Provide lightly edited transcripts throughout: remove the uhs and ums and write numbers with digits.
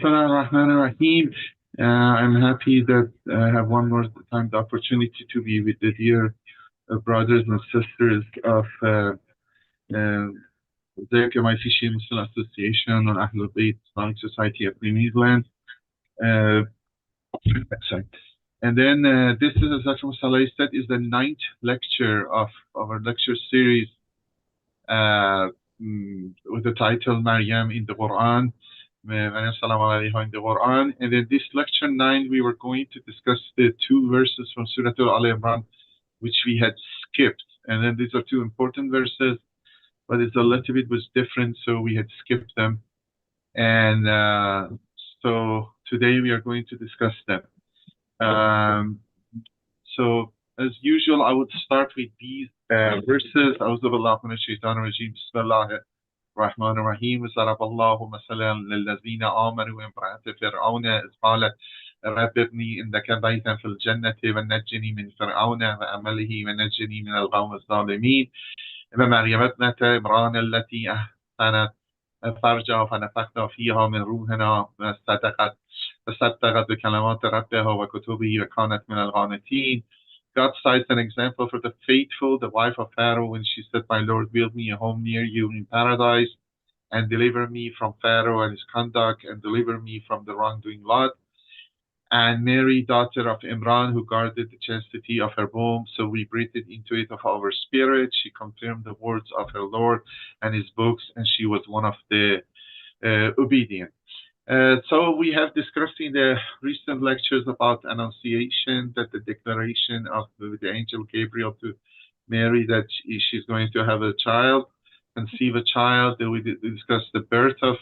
Bismillahirrahmanirrahim. I'm happy that I have one more time the opportunity to be with the dear brothers and sisters of the Shi'i Muslim Association or Ahlul Bayt Islamic Society of New England. Sorry. And then this is, as Dr. Musalleh said, is the 9th lecture of our lecture series with the title Maryam in the Quran. Maryam Salam alayha in the Quran. And then this lecture 9, we were going to discuss the 2 verses from Surah Al-Imran, which we had skipped. And then these are 2 important verses, but it's a little bit was different, so we had skipped them. And so today we are going to discuss them. So as usual, I would start with these verses. أعوذ بالله من الشيطان الرجيم. بسم الله الرحمن الرحيم. ضرب الله مثلا للذين آمنوا امرأة فرعون إذ قالت رب ابني عندك بيتا في الجنة ونجني من فرعون وعمله ونجني من القوم الظالمين. ومريم ابنة عمران التي أحسنت فرجها فنفخنا فيها من روحنا وصدقت بكلمات ربها وكتبه وكانت من القانتين. God cites an example for the faithful, the wife of Pharaoh, when she said, "My Lord, build me a home near you in paradise, and deliver me from Pharaoh and his conduct, and deliver me from the wrongdoing lot." And Mary, daughter of Imran, who guarded the chastity of her womb, so we breathed into it of our spirit. She confirmed the words of her Lord and his books, and she was one of the obedient. So we have discussed in the recent lectures about Annunciation, that the declaration of the angel Gabriel to Mary that she's going to have a child, conceive a child. Then we discussed the birth of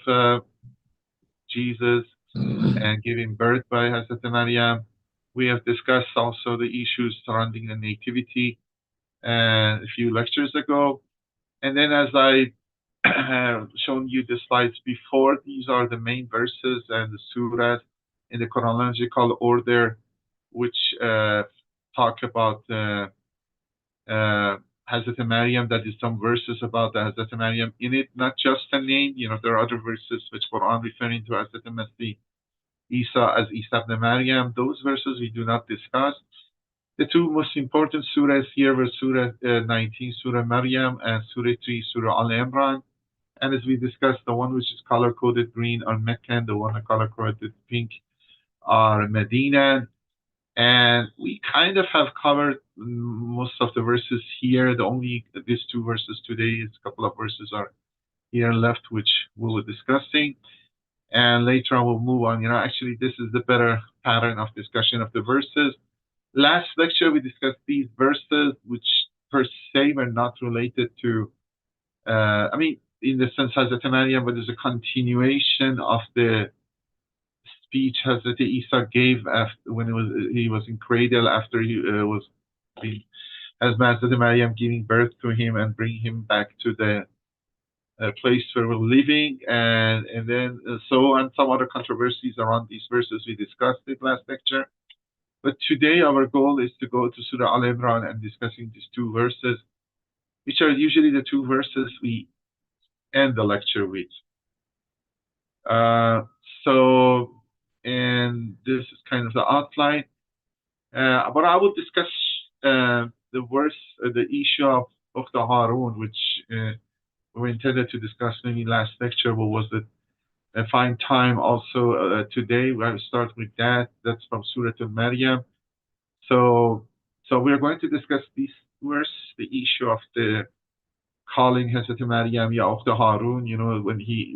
Jesus and giving birth by Hazrat Maryam. We have discussed also the issues surrounding the Nativity a few lectures ago. And then as I have shown you the slides before, these are the main verses and the surahs in the chronological order, which talk about Hazrat Maryam. That is some verses about the Hazrat Maryam in it, not just a name. You know, there are other verses which Quran referring to Hazrat Masih Isa as Isa ibn Maryam. Those verses we do not discuss. The 2 most important surahs here were Surah 19, Surah Maryam, and Surah 3, Surah Al-Imran. And as we discussed, the one which is color-coded green are Meccan, the one color-coded pink are Medina. And we kind of have covered most of the verses here. The only, these 2 verses today, is a couple of verses are here left, which we were discussing. And later on we'll move on. You know, actually this is the better pattern of discussion of the verses. Last lecture we discussed these verses, which per se were not related to, I mean, in the sense Hazrat Maryam, but there's a continuation of the speech Hazrat Isa gave after when he was in cradle, after he was as Hazrat Maryam giving birth to him and bringing him back to the place where we're living, and then so on, some other controversies around these verses we discussed it last lecture. But today our goal is to go to Surah Al-Imran and discussing these 2 verses, which are usually the 2 verses we end the lecture with. And this is kind of the outline. But I will discuss the verse, the issue of the Harun, which we intended to discuss maybe last lecture, but was it find time also today. We'll start with that. That's from Surah Al-Maryam. So we're going to discuss this verse, the issue of the calling Hazrat Maryam Ya Ukht Harun. You know, when she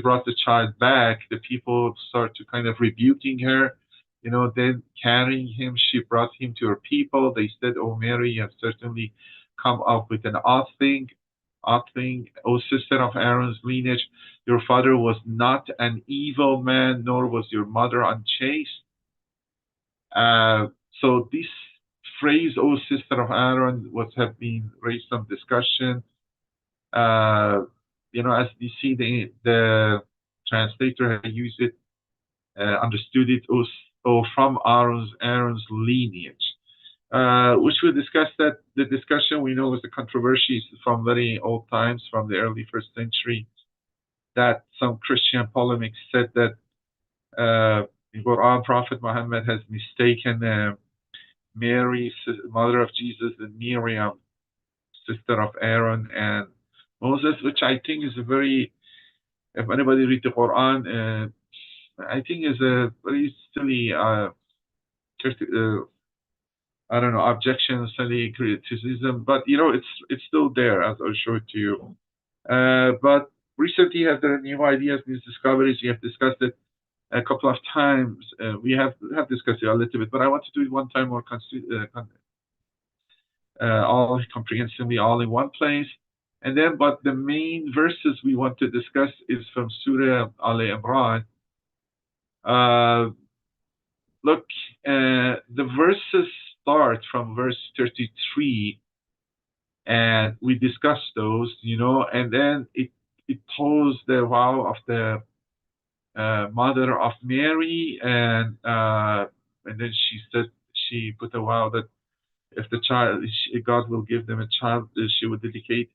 brought the child back, the people start to kind of rebuking her. You know, then carrying him, she brought him to her people. They said, "Oh Mary, you have certainly come up with an odd thing. O sister of Aaron's lineage, your father was not an evil man, nor was your mother unchaste." So this phrase, "O sister of Aaron," have been raised some discussion. You know, as you see, the translator had used it, understood it, or from Aaron's lineage. Which we discussed that the discussion we know was the controversy from very old times, from the early 1st century that some Christian polemics said that in Quran, Prophet Muhammad has mistaken Mary, mother of Jesus, and Miriam, sister of Aaron and Moses, which I think is a very, if anybody read the Quran, I think is a very silly, I don't know, objection, silly criticism, but you know, it's still there as I'll show it to you. But recently, have there new ideas, new discoveries? We have discussed it a couple of times. We have discussed it a little bit, but I want to do it one time more all comprehensively, all in one place. And then, but the main verses we want to discuss is from Surah Al Imran. Look, the verses start from verse 33, and we discussed those, you know, and then it posed the vow of the mother of Mary, and then she put a vow that if the child, God will give them a child, she would dedicate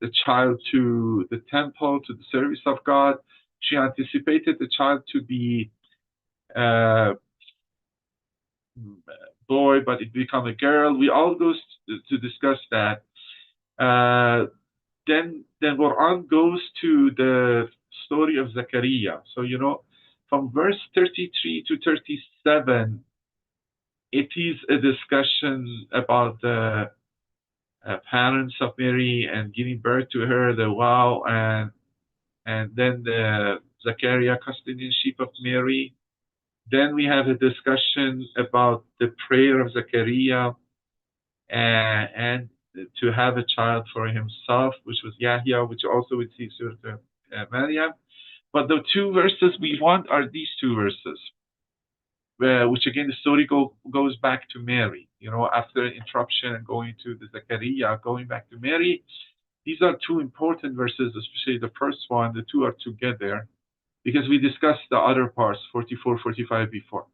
the child to the temple, to the service of God. She anticipated the child to be a boy, but it became a girl. We all go to discuss that. Then Quran goes to the story of Zachariah. So, you know, from verse 33 to 37, it is a discussion about the parents of Mary and giving birth to her, the vow, and then the Zachariah custodianship of Mary. Then we have a discussion about the prayer of Zachariah and to have a child for himself, which was Yahya, which also we see Surah Maryam. But the two verses we want are these two verses, which again the story goes back to Mary. You know, after interruption and going to the Zachariah, going back to Mary. These are two important verses, especially the first one. The two are together because we discussed the other parts, 44, 45 before.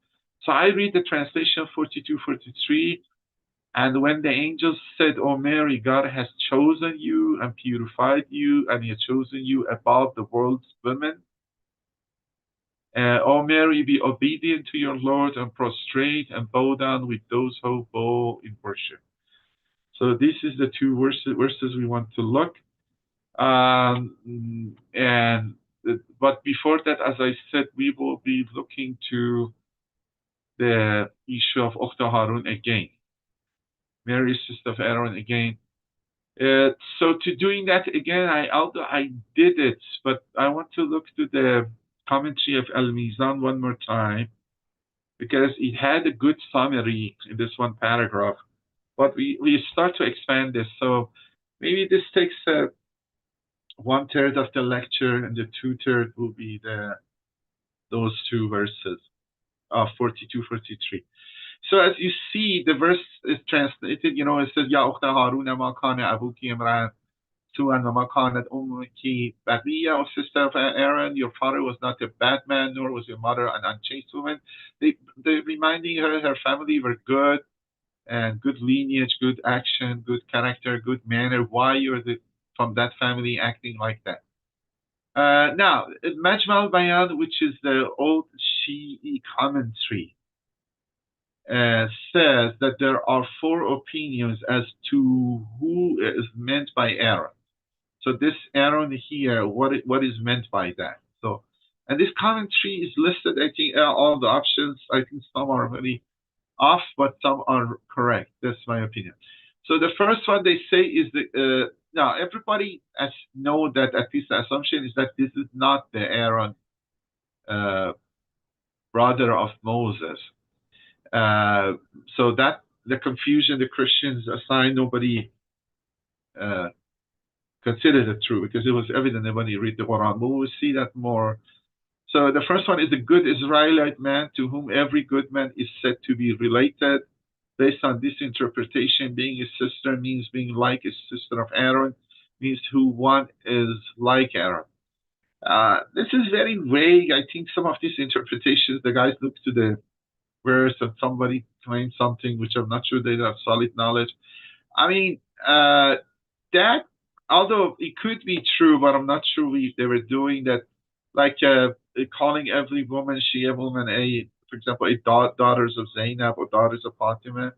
So I read the translation 42, 43. And when the angels said, "O Mary, God has chosen you and purified you, and He has chosen you above the world's women. O Mary, be obedient to your Lord and prostrate and bow down with those who bow in worship." So this is the two verses we want to look. But before that, as I said, we will be looking to the issue of Ukht Harun again. Mary, sister of Aaron again. So to doing that again, although I did it, but I want to look to the commentary of Al-Mizan one more time because it had a good summary in this one paragraph. But we start to expand this. So maybe this takes 1/3 of the lecture, and the 2/3 will be those two verses of 42, 43. So as you see, the verse is translated, you know, it says, Ya ukhta Haruna ma kana abuki imran su'an wa ma kanat ummuki baghiya, O sister of Aaron, your father was not a bad man, nor was your mother an unchaste woman. They reminding her family were good, and good lineage, good action, good character, good manner. Why you're from that family acting like that? Now, Majma al-Bayan, which is the old Shi'i commentary, says that there are 4 opinions as to who is meant by Aaron. So this Aaron here, what is meant by that? So, and this commentary is listed. I think all the options. I think some are very off, but some are correct. That's my opinion. So the first one they say is now everybody know that at least the assumption is that this is not the Aaron, brother of Moses. So that the confusion the Christians assign, nobody considered it true because it was evident when you read the Quran. But we'll see that more. So the first one is a good Israelite man to whom every good man is said to be related. Based on this interpretation, being his sister means being like his sister of Aaron, means who one is like Aaron. This is very vague. I think some of these interpretations, the guys look to the verse and somebody claims something which I'm not sure they have solid knowledge. I mean, that although it could be true, but I'm not sure if they were doing that, like calling every woman Shia woman for example, daughters of Zainab or daughters of Fatima.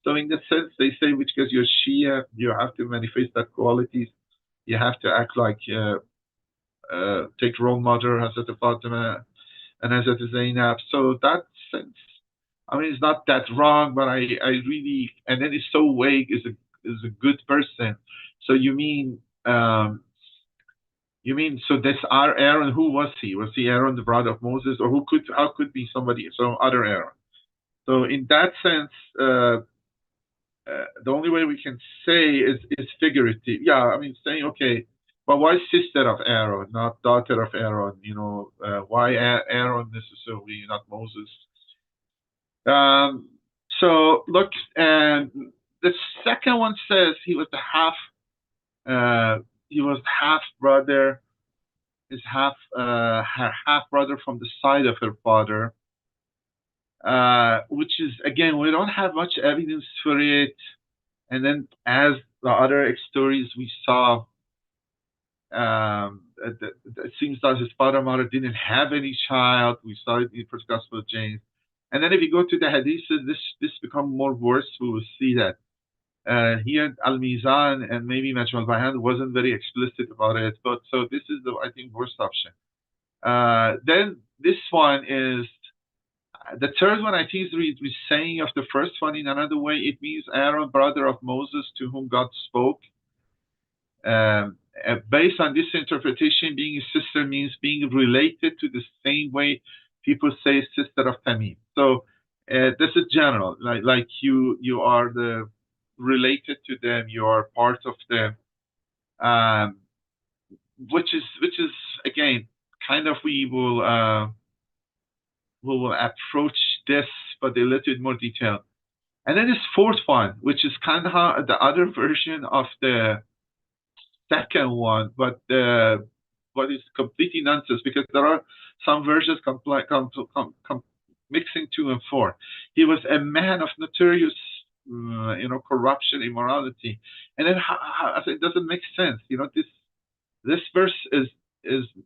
So in the sense, they say, which because you're Shia, you have to manifest that qualities. You have to act like take role model Hazrat Fatima and Hazrat Zainab. So that sense, I mean, it's not that wrong, but I really, and then it's so vague. Is a good person. So you mean so this our Aaron? Who was he? Was he Aaron, the brother of Moses, or how could be somebody some other Aaron? So in that sense, the only way we can say is figurative. Yeah, I mean saying okay, but why sister of Aaron, not daughter of Aaron? Why Aaron necessarily, not Moses? Um, so look, and the second one says he was the half. He was half brother. His her half brother from the side of her father, which is again we don't have much evidence for it. And then as the other stories we saw, it seems that his father and mother didn't have any child. We saw it in the first Gospel of James. And then if you go to the hadiths, this become more worse. We will see that here Al-Mizan and maybe Majmu al-Bayan wasn't very explicit about it, but so this is the I think worst option. Then this one is the third one. I think is saying of the first one in another way. It means Aaron, brother of Moses, to whom God spoke. Based on this interpretation, being a sister means being related to the same way people say sister of Tamim. So this is general, like you are the related to them, you are part of them, which is again kind of we will approach this, but a little bit more detail. And then this fourth one, which is kind of the other version of the second one, but is completely nonsense because there are some versions mixing two and four. He was a man of notorious, corruption, immorality, and then it doesn't make sense. This verse is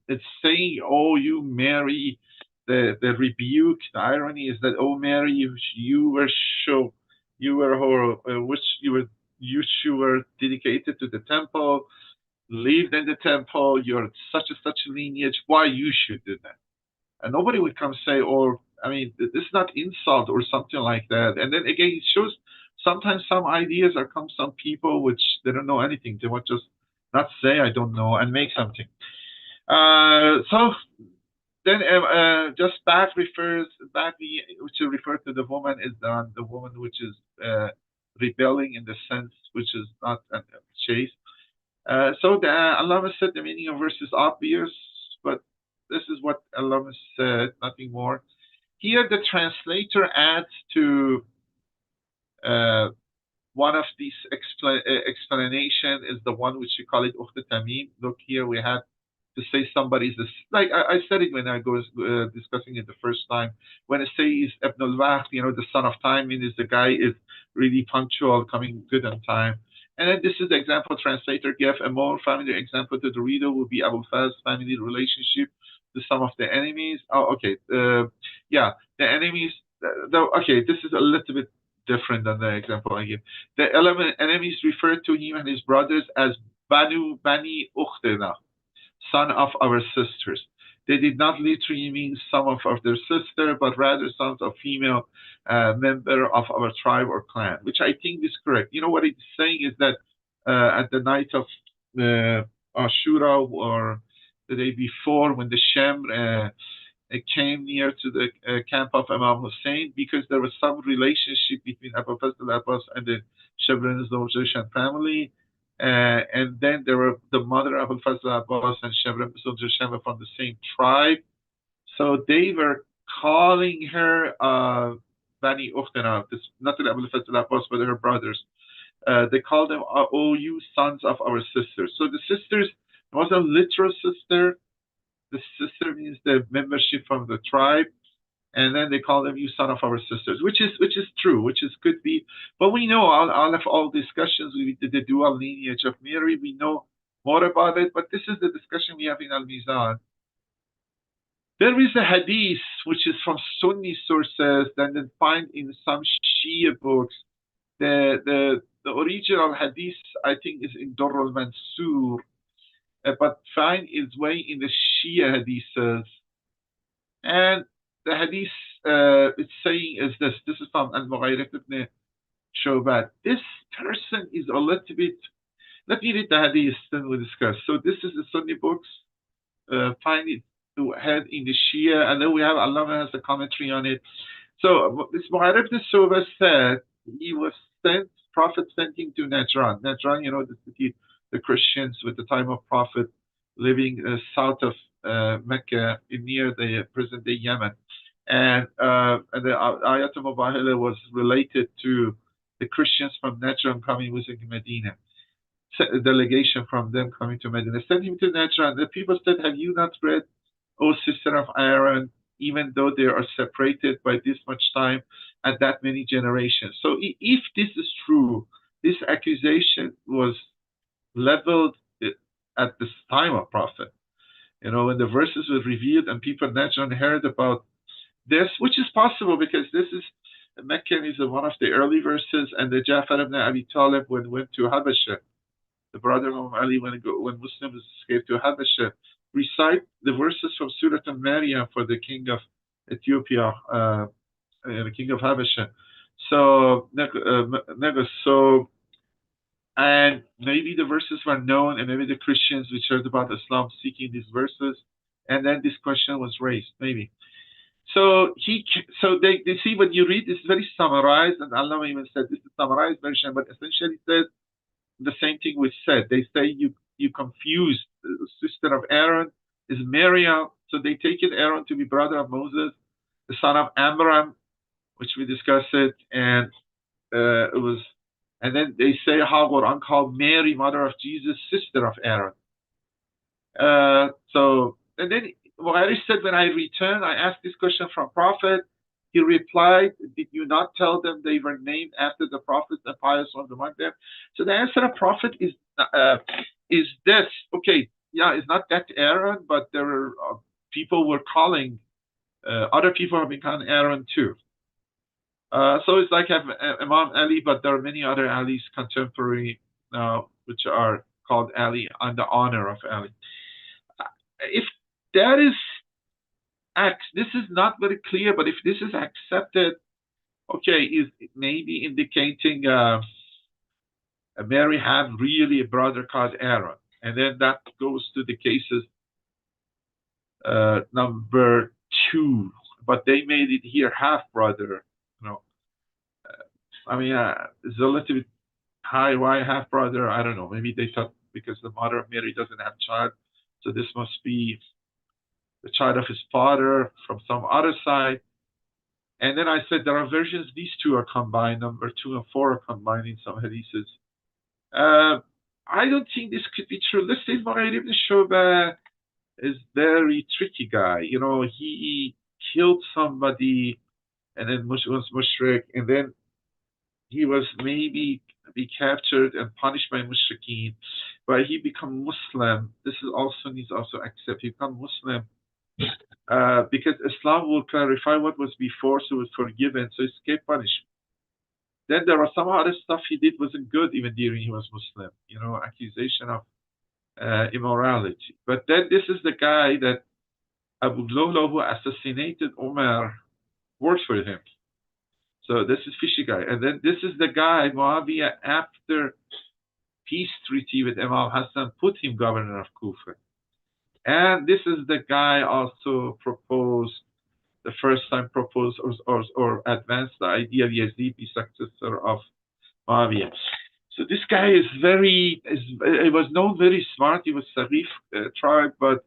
it's saying, "Oh, you Mary." The rebuke, the irony is that, "Oh Mary, you were you were dedicated to the temple, lived in the temple, you're such lineage. Why you should do that?" And nobody would come say, or I mean, this is not insult or something like that. And then again, it shows sometimes some ideas are come some people which they don't know anything. They want just not say I don't know and make something. So then just which refer to the woman is the woman which is rebelling in the sense which is not chaste. So Allah said the meaning of verse is obvious, but this is what Allah said, nothing more. Here the translator adds to one of these explanation is the one which you call it Ukht Tamim. Look here, we had to say somebody's this, like I said it when I was discussing it the first time. When I say is Ibn al-Waqt, the son of time, means the guy is really punctual, coming good on time. And then this is the example translator gave. A more familiar example to the reader would be Abu Fath's family relationship to some of the enemies. Oh, okay. The enemies. Okay, this is a little bit different than the example I give. The enemies referred to him and his brothers as Bani Ukhtena, son of our sisters. They did not literally mean some of their sister, but rather sons of female member of our tribe or clan, which I think is correct. What it's saying is that at the night of Ashura or the day before, when the Shem came near to the camp of Imam Husayn, because there was some relationship between Abu al-Abbas and the Shebran Zawjashan family. And then there were the mother of Abul Abbas and Shebran Zawjashan from the same tribe. So they were calling her Bani Ukhtana, not Abul Abbas, but her brothers. They called them, "Oh, you sons of our sisters." So the sisters was a literal sister. The sister means the membership from the tribe, and then they call them "you son of our sisters," which is true, could be. But we know all of all discussions with the dual lineage of Mary. We know more about it, but this is the discussion we have in Al-Mizan. There is a hadith which is from Sunni sources, then they find in some Shia books. The original hadith, I think, is in Durr al-Mansur, but find its way in the Shia hadiths. And the hadith it's saying is this. This is from Al-Mughayrat ibn Shu'bah. This person is a little bit. Let me read the hadith, then we'll discuss. So this is the Sunni books. Find it to head in the Shia, and then we have Allah has a commentary on it. So this Mughayrat ibn Shu'bah said he was sent, Prophet sent him to Najran. Najran, you know, the city, the Christians with the time of Prophet living south of Mecca, near the present-day Yemen. And the Ayat al-Mubahila was related to the Christians from Najran coming with Medina. A delegation from them coming to Medina. Sent him to Najran. The people said, have you not read, O sister of Aaron, even though they are separated by this much time and that many generations? So if this is true, this accusation was leveled at this time of Prophet. You know, when the verses were revealed and people naturally heard about this, which is possible because this is, Meccan is one of the early verses, and the Ja'far ibn Abi Talib when went to Habasha, the brother of Ali, when Muslims escaped to Habasha, recite the verses from Surah Maryam for the king of Ethiopia, the king of Habasha. So, and maybe the verses were known, and maybe the Christians which heard about Islam seeking these verses, and then this question was raised, maybe. So they see when you read, it's very summarized, and Allah even said this is summarized version, but essentially says the same thing we said. They say you confused. The sister of Aaron is Maryam, so they take it Aaron to be brother of Moses, the son of Amram, which we discussed it, and it was. And then they say how Quran called Mary, mother of Jesus, sister of Aaron. And then Mughayrat said, when I returned, I asked this question from Prophet. He replied, did you not tell them they were named after the prophets and pious ones among them? So the answer of Prophet is this. Okay, yeah, it's not that Aaron, but there are people were calling, other people have been called Aaron too. So it's like Imam Ali, but there are many other Alis contemporary which are called Ali on the honor of Ali. If that is, this is not very clear, but if this is accepted, okay, is maybe indicating Mary had really a brother called Aaron, and then that goes to the cases number 2, but they made it here half brother. You know, I mean, it's a little bit high. Why half brother? I don't know. Maybe they thought because the mother of Mary doesn't have child, so this must be the child of his father from some other side. And then I said there are versions, these two are combined, number 2 and 4 are combined in some hadiths. I don't think this could be true. Let's say Mughayrat ibn Shu'bah is very tricky guy. You know, he killed somebody and then was mushrik, and then he was maybe be captured and punished by mushrikeen, but he become Muslim. This is also needs also accept. He become Muslim because Islam will clarify what was before, so it was forgiven, so escape punishment. Then there was some other stuff he did wasn't good even during he was Muslim. You know, accusation of immorality. But then this is the guy that Abu Lolo, who assassinated Umar, works for him. So this is fishy guy. And then this is the guy, Muawiyah, after peace treaty with Imam Hassan, put him governor of Kufa. And this is the guy also proposed, the first time proposed or advanced the idea of Yazid be successor of Muawiyah. So this guy is he was known very smart. He was Sarif tribe, but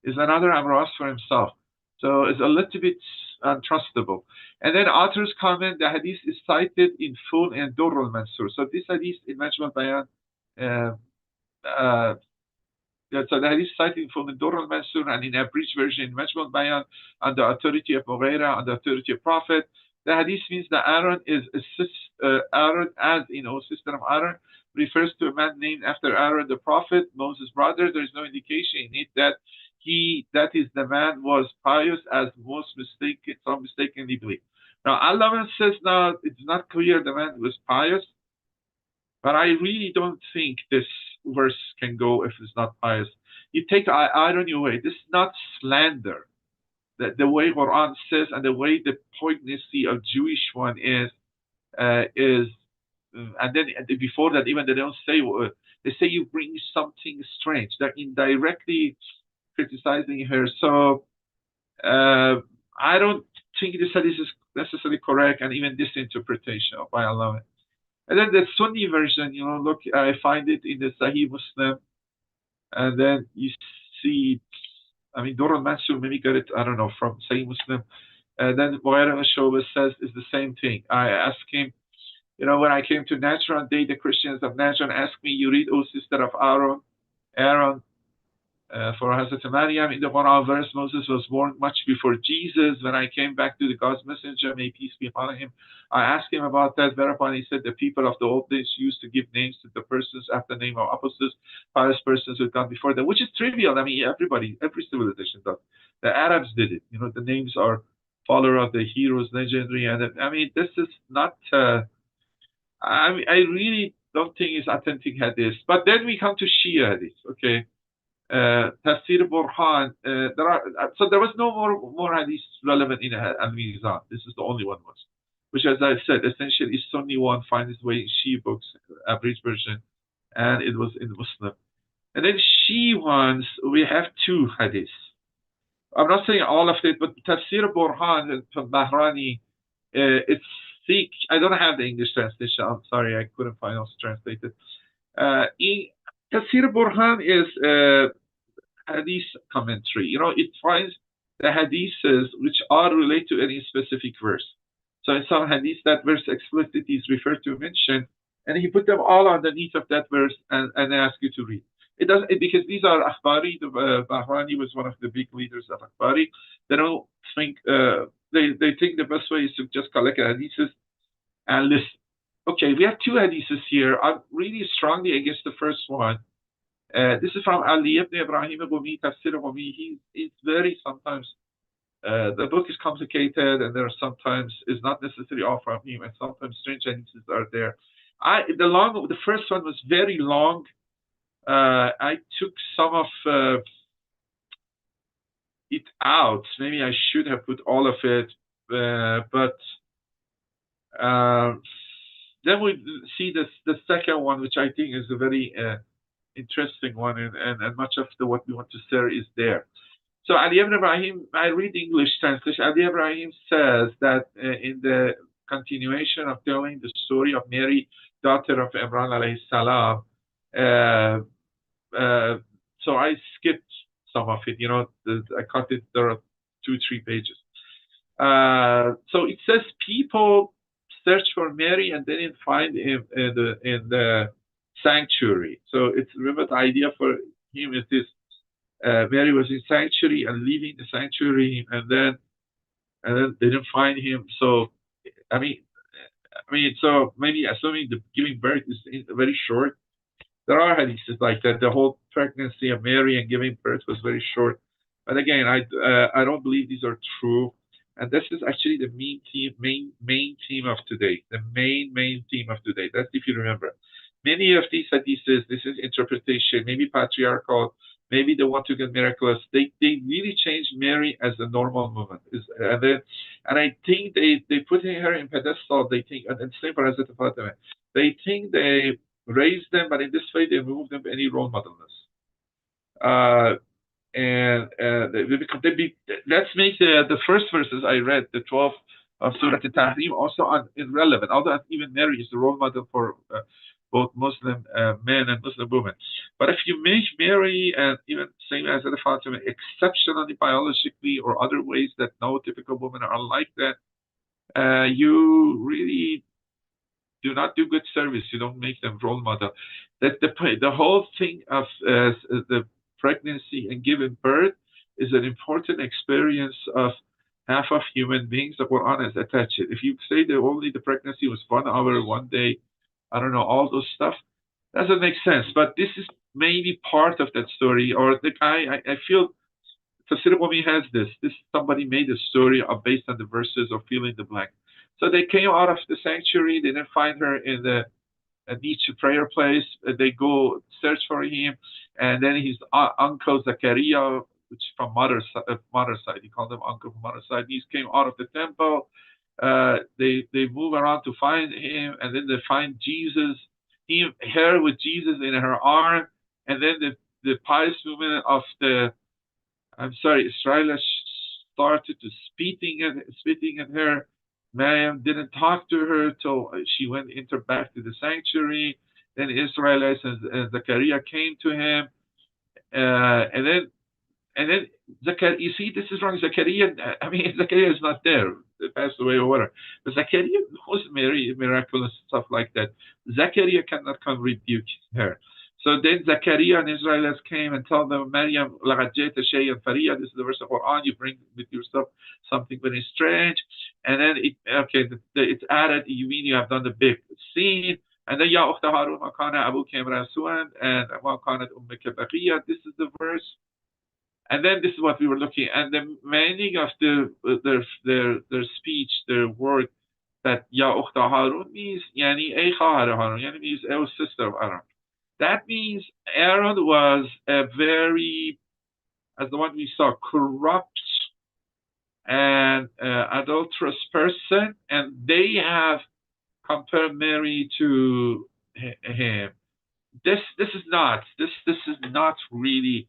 is another Amras for himself. So it's a little bit untrustable. And then authors comment the hadith is cited in full in Durr al-Mansur. So this hadith in Majma al-Bayan, so the hadith cited in full in Durr al-Mansur and in abridged version in Majma al-Bayan on the authority of Mughayra, on the authority of Prophet. The hadith means that Aaron is Aaron as sister of Aaron, refers to a man named after Aaron the prophet, Moses' brother. There is no indication in it that that is the man was pious, as some mistakenly believe. Now Allah says now it's not clear the man was pious, but I really don't think this verse can go if it's not pious. You take irony away. This is not slander. The way Quran says and the way the poignancy of Jewish one is, and then before that, even they don't say, they say you bring something strange. They're indirectly criticizing her. So I don't think this hadith is necessarily correct, and even this interpretation of by Allah. And then the Sunni version, look, I find it in the Sahih Muslim, and then you see, Durrul Mansur maybe got it, I don't know, from Sahih Muslim. And then Maryam al-Shoba says is the same thing. I asked him, when I came to Najran, the Christians of Najran asked me, you read, O sister of Aaron, for Hazrat Maryam, in the Quran verse, Moses was born much before Jesus. When I came back to the God's messenger, may peace be upon him, I asked him about that, whereupon he said the people of the old days used to give names to the persons after the name of apostles, pious persons who had gone before them, which is trivial. Every civilization does. The Arabs did it. The names are follower of the heroes, legendary, and this is not. I really don't think it's authentic hadith. But then we come to Shia hadith. Okay. Tafsir Burhan, there was no more hadith relevant in Al-Mizan. This is the only one was, which, as I said, essentially is Sunni one, finds its way in Shi'i books, abridged version, and it was in Muslim. And then Shi'i ones, we have two hadiths. I'm not saying all of it, but Tafsir Burhan from Bahrani, it's thick. I don't have the English translation. I'm sorry, I couldn't find it translated. Tafsir Burhan is hadith commentary. It finds the hadiths which are related to any specific verse. So in some hadiths, that verse explicitly is referred to, mentioned, and he put them all underneath of that verse and ask you to read. It doesn't, because these are Akhbari. Bahrani was one of the big leaders of Akhbari. They don't think they think the best way is to just collect hadiths and listen. Okay, we have two hadiths here. I'm really strongly against the first one. This is from Ali ibn Ibrahim Qumi, Tafsir Qumi. He's very sometimes, the book is complicated, and there are sometimes is not necessarily all from him, and sometimes strange hadiths are there. The first one was very long. I took some of it out. Maybe I should have put all of it, but then we see the second one, which I think is a very interesting one, and much of what we want to share is there. So Ali ibn Ibrahim, I read English translation. Ali Ibrahim says that in the continuation of telling the story of Mary, daughter of Imran alayhi salam, so I skipped some of it. I cut it. There are 2-3 pages. So it says people search for Mary and they didn't find him in the sanctuary. So remember the idea for him is this: Mary was in sanctuary and leaving the sanctuary, and then they didn't find him. So so maybe assuming the giving birth is very short. There are hadiths like that. The whole pregnancy of Mary and giving birth was very short. But again, I don't believe these are true. And this is actually the main theme of today. The main theme of today. That's if you remember. Many of these hadiths, this is interpretation, maybe patriarchal, maybe the one to get miraculous. They really changed Mary as a normal woman. And I think they put her in pedestal. They think, and same for Hazrat Fatima. They think they raised them, but in this way they remove them any role modelness. Let's make the first verses I read, the 12 of Surah Al-Tahrim, also irrelevant. Although even Mary is the role model for both Muslim men and Muslim women. But if you make Mary and even same as the Fatima exceptionally biologically or other ways that no typical women are like that, you really do not do good service. You don't make them role model. That the whole thing of the pregnancy and giving birth is an important experience of half of human beings. The Quran is attached. If you say that only the pregnancy was 1 hour, 1 day, I don't know, all those stuff, doesn't make sense. But this is maybe part of that story. Or the guy, I feel Tafsir Al-Mizan has this. Somebody made a story based on the verses of fill in the blank. So they came out of the sanctuary. They didn't find her in the niche prayer place. They go search for him, and then his uncle Zachariah, which from mother's side, he called him uncle from mother's side. He came out of the temple. They move around to find him, and then they find Jesus, her with Jesus in her arm, and then the pious woman of the, I'm sorry, Israel started to spitting at her. Maryam didn't talk to her till she went back to the sanctuary. Then Israelites and Zachariah came to him, and then Zachariah. You see, this is wrong. Zachariah. I mean, Zachariah is not there. They passed away or whatever. But Zachariah was miraculous stuff like that. Zachariah cannot come rebuke her. So then Zachariah and Israelites came and told them, Maryam, لَقَدْ جِئْتَ شَيْئًا فَرِيًّا. This is the verse of Quran. You bring with yourself something very strange. And then it's added, you mean you have done the big scene. And then يَا أُخْتَ هَارُونَ مَا كَانَ أَبُوكَ امْرَأَ سُوءٍ and مَا كَانَتْ أُمُّكَ بَغِيًّا. This is the verse. And then this is what we were looking at. And the meaning of their speech, their word, that Ya Ukhta Harun means, Yani Ey Khahar Harun, Yani means our sister of Aaron. That means Aaron was a very, as the one we saw, corrupt and adulterous person, and they have compared Mary to him. This is not really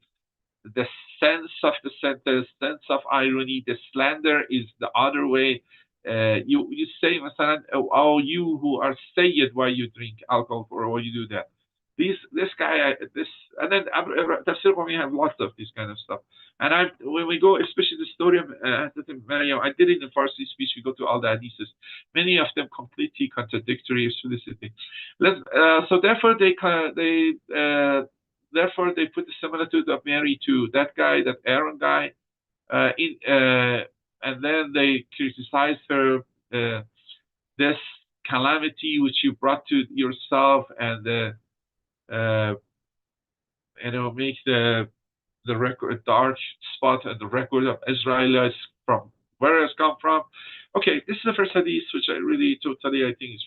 the sense of the sentence, sense of irony. The slander is the other way. You say, oh, you who are Sayyid, why you drink alcohol or why you do that? This guy, and then Tafsir we have lots of this kind of stuff. And when we go, especially the story of Maryam, I did it in Farsi speech. We go to all the hadiths, many of them completely contradictory, explicitly. So therefore they put the similitude of Mary to that guy, that Aaron guy, and then they criticize her, this calamity which you brought to yourself, and make the record dark spot and the record of Israelites from where it's come from. Okay, this is the first hadith which I really totally I think is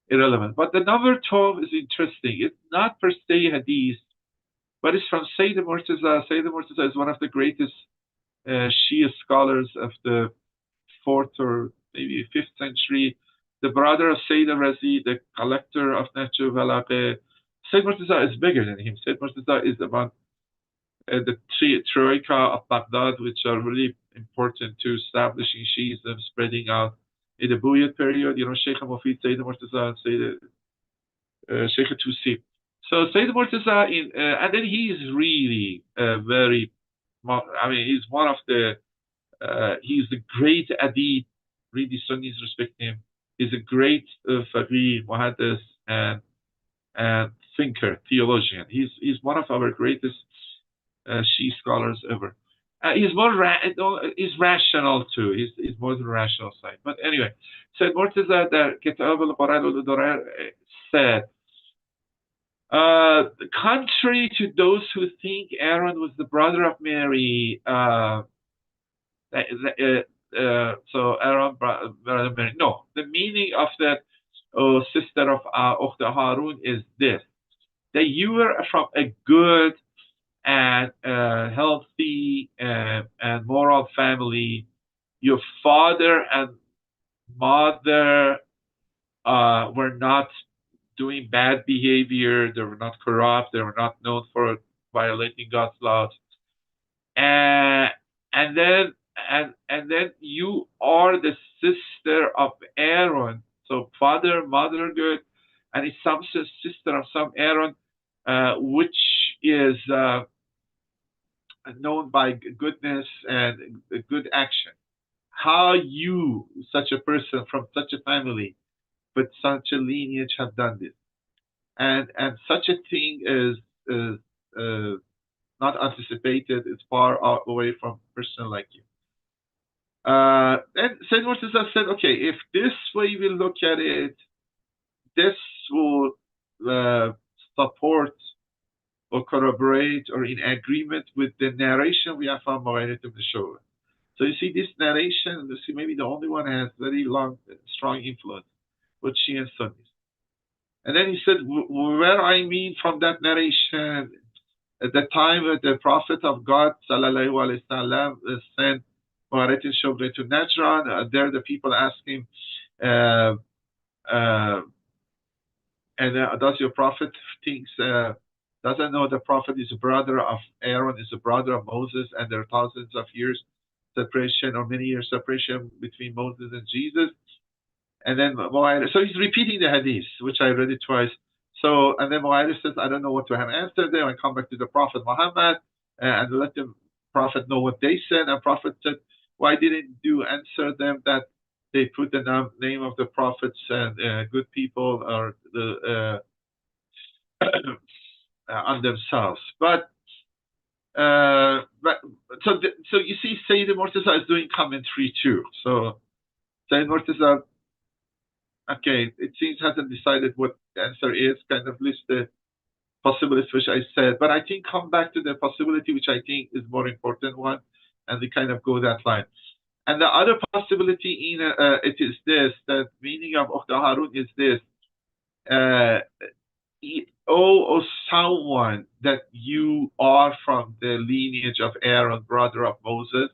irrelevant. But the number 12 is interesting. It's not per se hadith, but it's from Sayyid Murtaza. Sayyid Murtaza is one of the greatest Shia scholars of the 4th or maybe 5th century. The brother of Sayyid Razi, the collector of Nahj al-Balagha. Sayyid Murtaza is bigger than him. Sayyid Murtaza is about the troika of Baghdad, which are really important to establishing Shiism, spreading out in the Buyid period. Sheikh Mufid, Sayyid Murtaza, Sheikh Tusi. So Sayyid Murtaza, and then he is really very, he's one of the, he's the great adib. Really, Sunnis respect him. He's a great faqih, muhaddis, and thinker, theologian. He's one of our greatest Shia scholars ever. He's he's rational too. He's more the rational side. But anyway, Said Murtaza that Kitab al-Quran said, contrary to those who think Aaron was the brother of Mary, so Aaron, brother of Mary. No, the meaning of that sister of Ukhta Harun is this: that you were from a good and healthy and moral family. Your father and mother were not doing bad behavior. They were not corrupt. They were not known for violating God's laws. And then you are the sister of Aaron. So father, mother, good, and it's some sister of some Aaron, which is known by goodness and good action. How you, such a person from such a family, but such a lineage, have done this, and such a thing is not anticipated. It's far away from a person like you. And Sayyid Murtaza said, okay, if this way we look at it, this will support or corroborate or in agreement with the narration we have from Mughayrat ibn Shu'bah. So you see this narration, you see maybe the only one has very long, strong influence with Shia and Sunnis. And then he said, where I mean from that narration, at the time the Prophet of God sallallahu alaihi wasallam sent Mughayrat ibn Shu'bah to Najran, there the people asked him, does your prophet thinks doesn't know the prophet is a brother of Aaron, is a brother of Moses, and there are thousands of years separation or many years separation between Moses and Jesus. And then so he's repeating the hadith, which I read it twice. So and then Mughayrat says, I don't know what to have answered them. I come back to the Prophet Muhammad and let the Prophet know what they said. And Prophet said, why didn't you answer them that they put the name of the prophets and good people or the on themselves? But so you see, Sayyid Murtaza is doing commentary too. So Sayyid Murtaza, okay, it seems hasn't decided what the answer is. Kind of list the possibilities which I said, but I think come back to the possibility which I think is more important one, and we kind of go that line. And the other possibility in it is this: that meaning of Ukhta Harun is this. Oh, someone that you are from the lineage of Aaron, brother of Moses,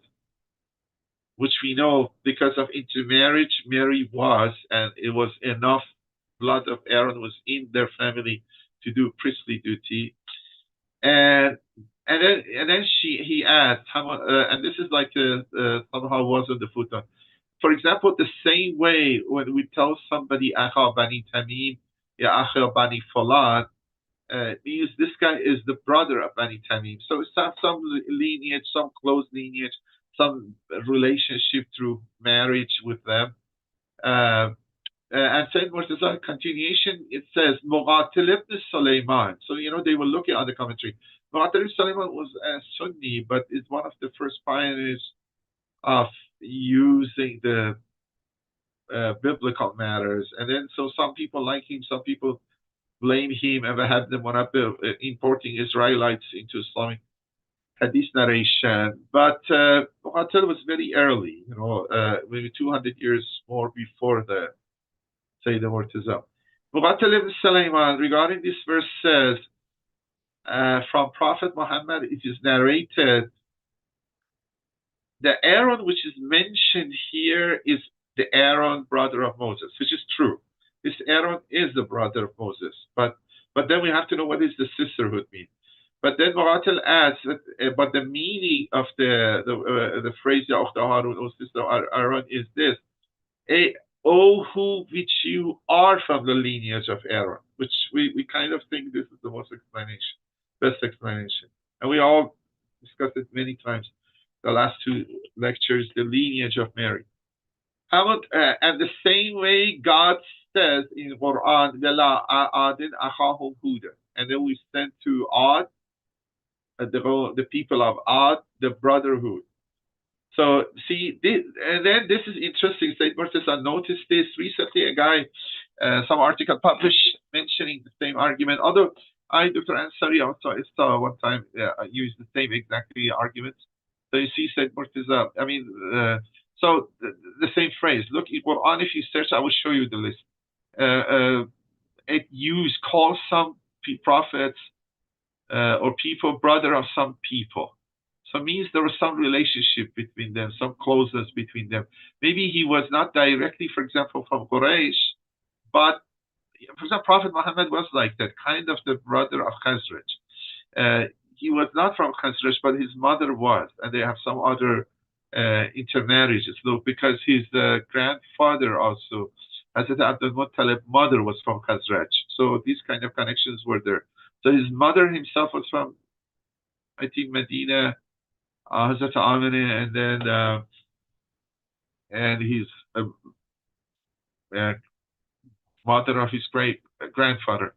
which we know because of intermarriage, Mary was, and it was enough blood of Aaron was in their family to do priestly duty. And then he adds, and this is like somehow was on the footnote. For example, the same way when we tell somebody Akha Bani Tamim, Ya Akha Bani Fulan, means this guy is the brother of Bani Tamim. So it's some lineage, some close lineage, some relationship through marriage with them. And Sayyid Murtaza continuation, it says Muqatil ibn Sulaiman. So they were looking at the commentary. Muqatil ibn Sulaiman was a Sunni, but is one of the first pioneers of using the biblical matters. And then so some people like him, some people blame him, and had them importing Israelites into Islamic hadith narration. But Muqatil was very early, maybe 200 years more before the Sayyid Murtaza. Muqatil ibn Sulaiman, regarding this verse, says, from Prophet Muhammad, it is narrated, the Aaron which is mentioned here is the Aaron, brother of Moses, which is true. This Aaron is the brother of Moses. But then we have to know what is the sisterhood mean. But then Muqatil adds, but the meaning of the phrase of the Harun, or sister Aaron, is this: O who which you are from the lineage of Aaron, which we kind of think this is the best explanation. And we all discussed it many times, the last two lectures, the lineage of Mary. And the same way God says in Qur'an, and then we sent to Ad, the people of Ad, the brotherhood. So see, and then this is interesting. Sayyid Murtaza noticed this recently. A guy, some article published mentioning the same argument. Although Dr. Ansari also saw one time used the same exactly argument. So you see, Sayyid Murtaza. I mean, so the same phrase. Look in Quran. If you search, I will show you the list. It calls some prophets or people brother of some people. So it means there was some relationship between them, some closeness between them. Maybe he was not directly, for example, from Quraysh, but for example, Prophet Muhammad was like that, kind of the brother of Khazraj. He was not from Khazraj, but his mother was, and they have some other intermarriages. So because his grandfather also, Hazrat Abdul Muttalib, mother was from Khazraj. So these kind of connections were there. So his mother himself was from, I think, Medina, Hazrat Amina, and then and his mother of his great grandfather,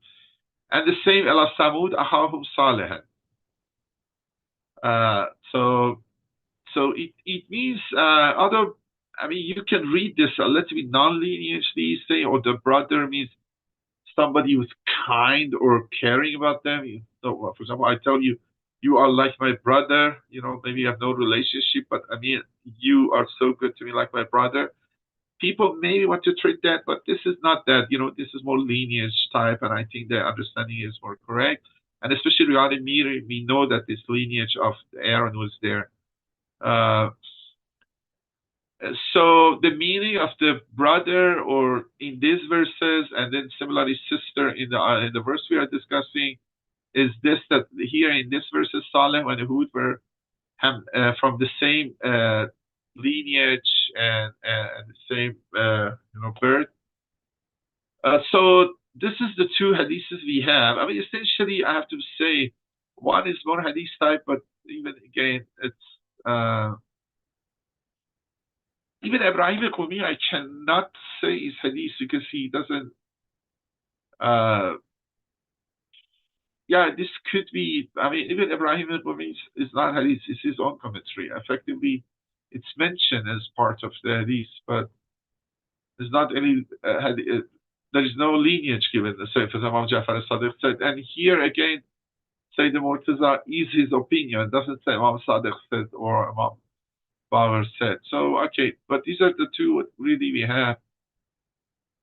and the same Ela Samud Ahahum Salehan. So it means other. I mean, you can read this a little bit non-lineagely, say, or the brother means somebody who's kind or caring about them. For example, I tell you, you are like my brother. Maybe you have no relationship, but I mean, you are so good to me, like my brother. People maybe want to treat that, but this is not that. This is more lineage type, and I think the understanding is more correct. And especially regarding Miri, we know that this lineage of Aaron was there. So the meaning of the brother, or in these verses, and then similarly sister in the verse we are discussing, is this, that here in this verses, Salem and Hud were from the same lineage and the same birth. So this is the two hadiths we have. I mean, essentially, I have to say, one is more hadith type, but even again, it's even Ibrahim al-Qumi, I cannot say is hadith because he doesn't. Yeah, this could be. I mean, even Ibrahim al-Qumi is not hadith; it's his own commentary. Effectively, it's mentioned as part of the hadith, but there's not any there is no lineage given. The same as Imam Ja'far al-Sadiq said, and here again, Sayyid Murtaza is his opinion. It doesn't say Imam Sadiq said or Imam Bauer said. So okay, but these are the two really we have.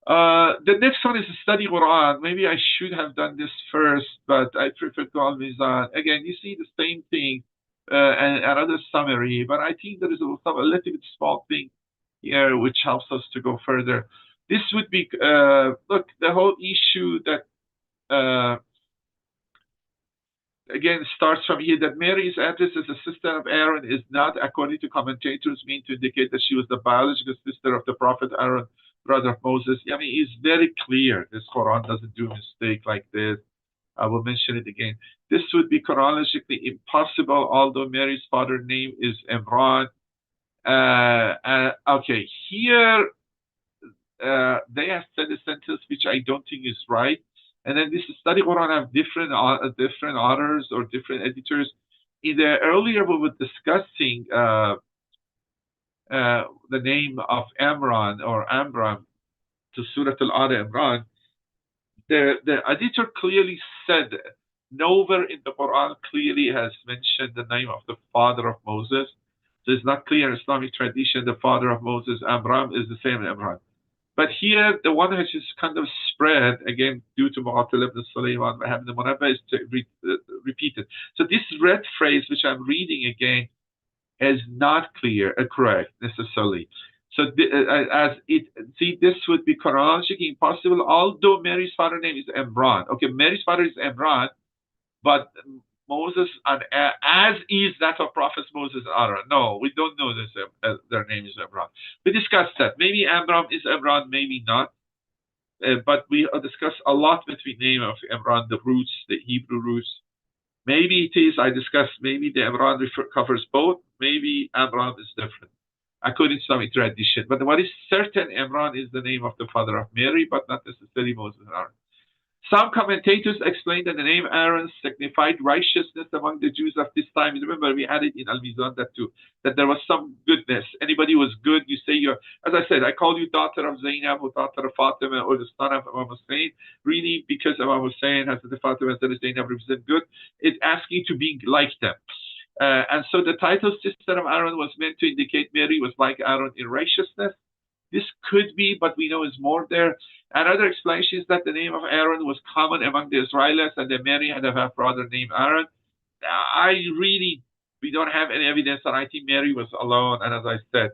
The next one is Study Qur'an. Maybe I should have done this first, but I prefer to Al-Mizan. Again, you see the same thing and another summary, but I think there is a little bit small thing here which helps us to go further. This would be, look, the whole issue that, again, starts from here, that Mary's address as a sister of Aaron is not, according to commentators, mean to indicate that she was the biological sister of the prophet Aaron, brother of Moses. I mean, it's very clear. This Quran doesn't do a mistake like this. I will mention it again. This would be chronologically impossible, although Mary's father's name is Imran. Okay, here they have said a sentence which I don't think is right. And then this Study Quran have different authors or different editors. In the earlier we were discussing the name of Amran or Amram to Surah Al Imran. The editor clearly said nowhere in the Quran clearly has mentioned the name of the father of Moses. So it's not clear in Islamic tradition the father of Moses, Amram, is the same Imran. But here, the one which is kind of spread, again, due to Mu'attal ibn Sulaiman, Muhammad al-Munabba, is repeated. So this red phrase, which I'm reading again, is not clear, correct, necessarily. So this would be chronologically impossible, although Mary's father's name is Imran. Okay, Mary's father is Imran, but Moses, as is that of prophets Moses and Aaron. No, we don't know this. Their name is Imran. We discussed that. Maybe Amram is Imran, maybe not. But we discussed a lot between name of Imran, the roots, the Hebrew roots. Maybe it is, I discussed, maybe the Imran covers both. Maybe Amram is different, according to Islamic tradition. But what is certain, Imran is the name of the father of Mary, but not necessarily Moses and Aaron. Some commentators explain that the name Aaron signified righteousness among the Jews of this time. Remember, we had it in Al-Mizan that too, that there was some goodness. Anybody who was good, you say you're, as I said, I call you daughter of Zainab or daughter of Fatima or the son of Imam Husayn, really because Imam Husayn has the Fatima and Zainab represent good. It's asking to be like them. And so the title sister of Aaron was meant to indicate Mary was like Aaron in righteousness. This could be, but we know is more there. Another explanation is that the name of Aaron was common among the Israelites and that Mary had a half-brother named Aaron. We don't have any evidence, and I think Mary was alone. And as I said,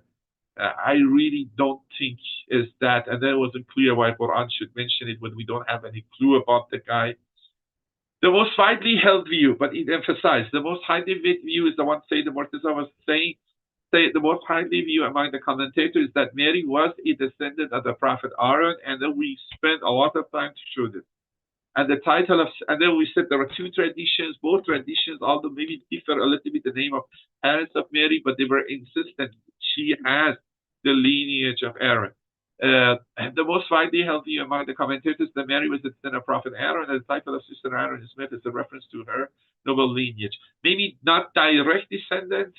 I really don't think is that. And then it wasn't clear why Quran should mention it when we don't have any clue about the guy. The most widely held view, but it emphasized, the most widely view is the one Sayyid Murtaza was saying. The most widely view among the commentators is that Mary was a descendant of the prophet Aaron, and then we spent a lot of time to show this. And the title of, and then we said there are two traditions, both traditions, although maybe differ a little bit the name of parents of Mary, but they were insistent she has the lineage of Aaron. The most widely held view among the commentators that Mary was the descendant of prophet Aaron, and the title of sister Aaron is meant as a reference to her noble lineage. Maybe not direct descendant,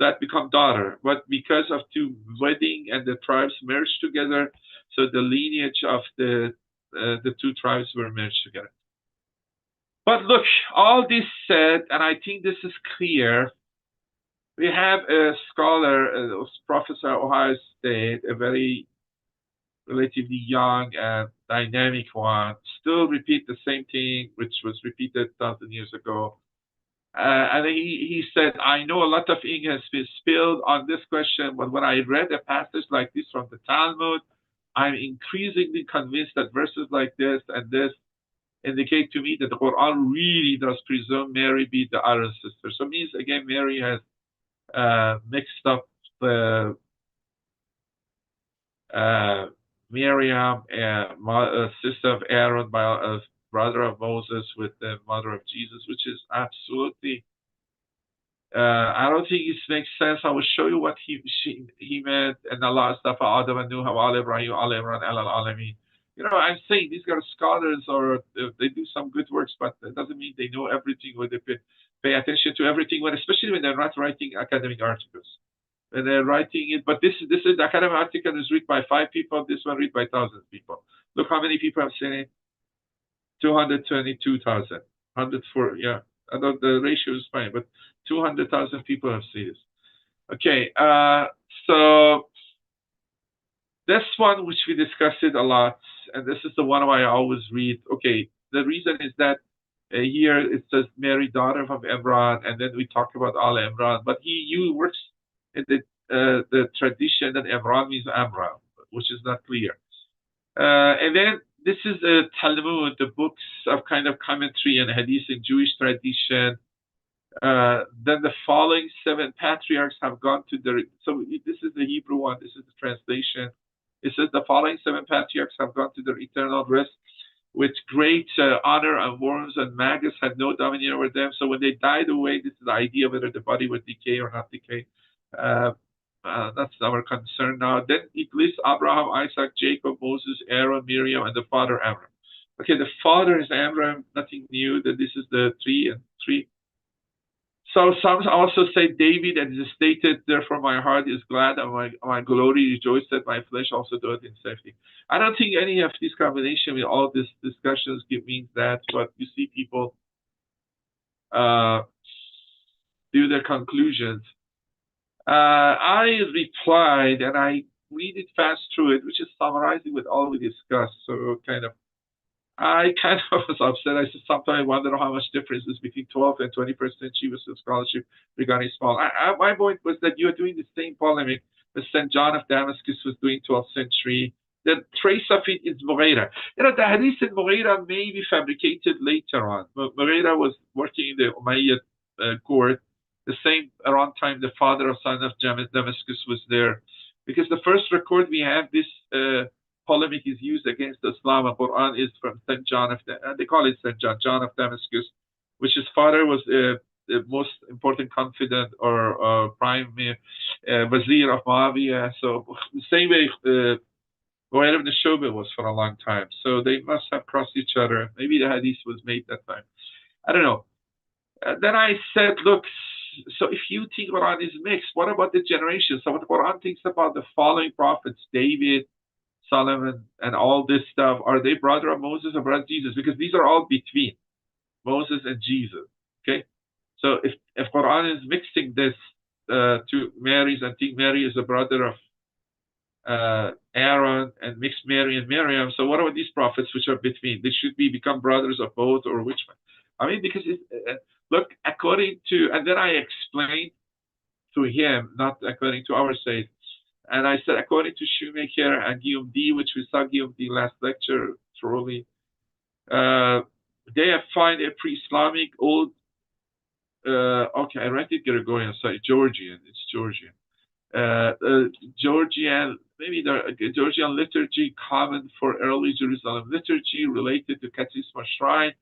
that become daughter, but because of two wedding and the tribes merged together, so the lineage of the two tribes were merged together. But look, all this said, and I think this is clear, we have a scholar, professor at Ohio State, a very relatively young and dynamic one, still repeat the same thing which was repeated 1,000 years ago. And he said, I know a lot of ink has been spilled on this question, but when I read a passage like this from the Talmud, I'm increasingly convinced that verses like this and this indicate to me that the Quran really does presume Mary be the Aaron's sister. So it means, again, Mary has mixed up the Maryam, sister of Aaron, brother of Moses, with the mother of Jesus, which is absolutely. I don't think it makes sense. I will show you what he meant, and Allah astafa Adam and Nuh wa ala Ibrahim ala Imran ala alamin. You know, I'm saying these are scholars, or they do some good works, but that doesn't mean they know everything, or they pay attention to everything, especially when they're not writing academic articles. When they're writing it, but this is the academic article is read by 5 people. This one read by thousands of people. Look how many people have seen it. 222,000. 104. Yeah, I know the ratio is fine, but 200,000 people have seen this. Okay, so this one, which we discussed it a lot, and this is the one I always read. Okay, the reason is that here it says Mary, daughter of Imran, and then we talk about Al Imran, but he works in the tradition that Imran means Amram, which is not clear. And then this is the Talmud, the books of kind of commentary and hadith in Jewish tradition. Then the following 7 patriarchs have gone to so this is the Hebrew one, this is the translation. It says the following 7 patriarchs have gone to their eternal rest with great honor, and worms and maggots had no dominion over them. So when they died away, this is the idea whether the body would decay or not decay. That's our concern now. Then it lists Abraham, Isaac, Jacob, Moses, Aaron, Miriam, and the father Amram. Okay, the father is Amram, nothing new. That this is the 3 and 3. So some also say David, and it is stated, therefore my heart is glad and my glory rejoiceth, my flesh also doeth in safety. I don't think any of this combination with all these discussions means that, but you see people do their conclusions. I replied, and I read it fast through it, which is summarizing with all we discussed. So I kind of was upset. I said, sometimes I wonder how much difference is between 12th and 21st century with scholarship regarding small. My point was that you are doing the same polemic that St. John of Damascus was doing 12th century. The trace of it is Mughira. You know, the hadith in Mughira may be fabricated later on. Mughira was working in the Umayyad court. The same around time the father of son of Damascus was there. Because the first record we have, this polemic is used against Islam and Quran is from St. John of they call it St. John of Damascus, which his father was the most important confidant or prime wazir of Muawiyah. So the same way Mughira ibn Shu'bah was for a long time. So they must have crossed each other. Maybe the hadith was made that time. I don't know. Then I said, look, so if you think Quran is mixed, what about the generations? So what the Quran thinks about the following prophets, David, Solomon, and all this stuff, are they brother of Moses or brother of Jesus? Because these are all between Moses and Jesus. Okay, so if Quran is mixing this to Mary's, and think Mary is a brother of Aaron, and mixed Mary and Maryam, so what about these prophets which are between? They should become brothers of both, or which one? I mean, because look, according to, and then I explained to him, not according to our state. And I said, according to Shoemaker and Guillaume Dye, which we saw Guillaume Dye last lecture thoroughly, they have found a pre-Islamic old, okay, I read it Gregorian, sorry, Georgian, it's Georgian. Georgian, maybe the Georgian liturgy common for early Jerusalem liturgy related to Katisma Shrine,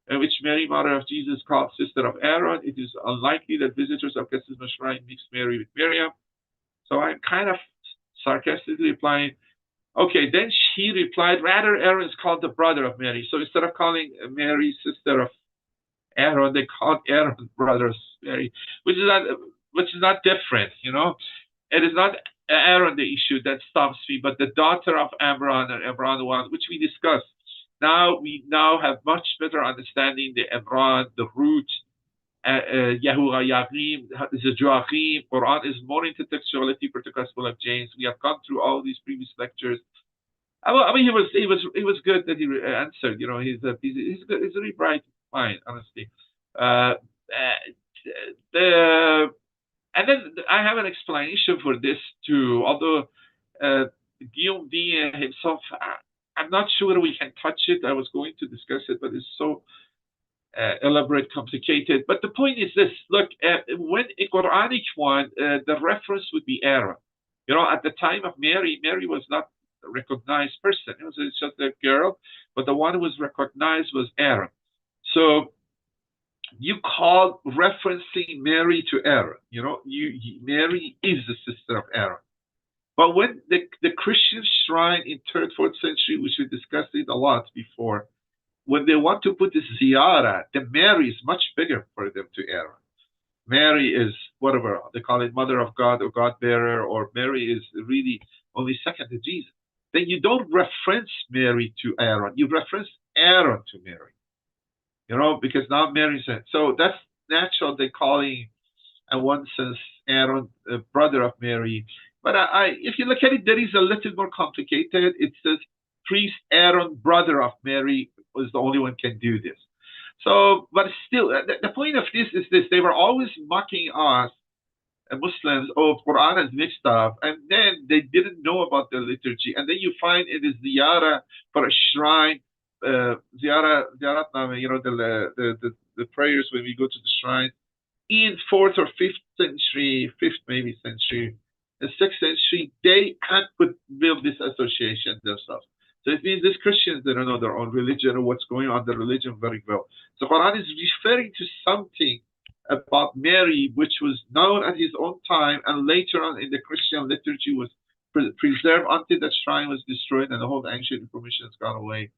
in which Mary, mother of Jesus, called sister of Aaron. It is unlikely that visitors of Katisma Shrine mix Mary with Miriam. So I'm kind of sarcastically replying, okay, then she replied, rather Aaron is called the brother of Mary. So instead of calling Mary sister of Aaron, they called Aaron brother of Mary, which is not different, you know. It is not Aaron the issue that stops me, but the daughter of Amram and Amram one, which we discussed. Now we have much better understanding the Imran, the root, Yahuwah, the Joachim. Quran is more intertextuality, ProtoGospel of James. We have gone through all these previous lectures. I mean, he was good that he answered. You know, he's good. He's a really bright mind, honestly. Uh, the and then I have an explanation for this too. Although Guillaume Dye himself, I'm not sure we can touch it. I was going to discuss it, but it's so elaborate, complicated. But the point is this: look, when a Quranic one, the reference would be Aaron. You know, at the time of Mary, Mary was not a recognized person. It was just a girl, but the one who was recognized was Aaron. So you call referencing Mary to Aaron. You know, Mary is the sister of Aaron. But when the Christian shrine in 3rd, 4th century, which we discussed it a lot before, when they want to put this ziyara, the Mary is much bigger for them to Aaron. Mary is whatever they call it, Mother of God or God bearer, or Mary is really only second to Jesus. Then you don't reference Mary to Aaron, you reference Aaron to Mary. You know, because now Mary's so that's natural. They're calling, in one sense, Aaron brother of Mary. But if you look at it, there is a little more complicated. It says priest Aaron, brother of Mary, was the only one can do this. So, but still, the point of this is this: they were always mocking us, Muslims, oh, Quran is mixed up, and then they didn't know about the liturgy, and then you find it is ziyara for a shrine, ziyara, you know, the prayers when we go to the shrine in 4th or 5th century, 5th maybe century, the 6th century, they could build this association themselves. So it means these Christians, they don't know their own religion or what's going on in the religion very well. So Quran is referring to something about Mary, which was known at his own time, and later on in the Christian liturgy was preserved until the shrine was destroyed and the whole ancient information has gone away.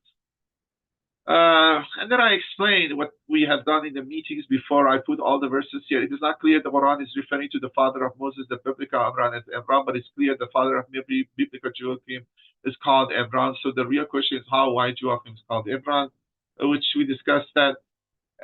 And then I explained what we have done in the meetings before. I put all the verses here. It is not clear the Quran is referring to the father of Moses, the biblical Abraham as Abraham, but it's clear the father of biblical Joachim is called Abraham. So the real question is why Joachim is called Abraham, which we discussed that.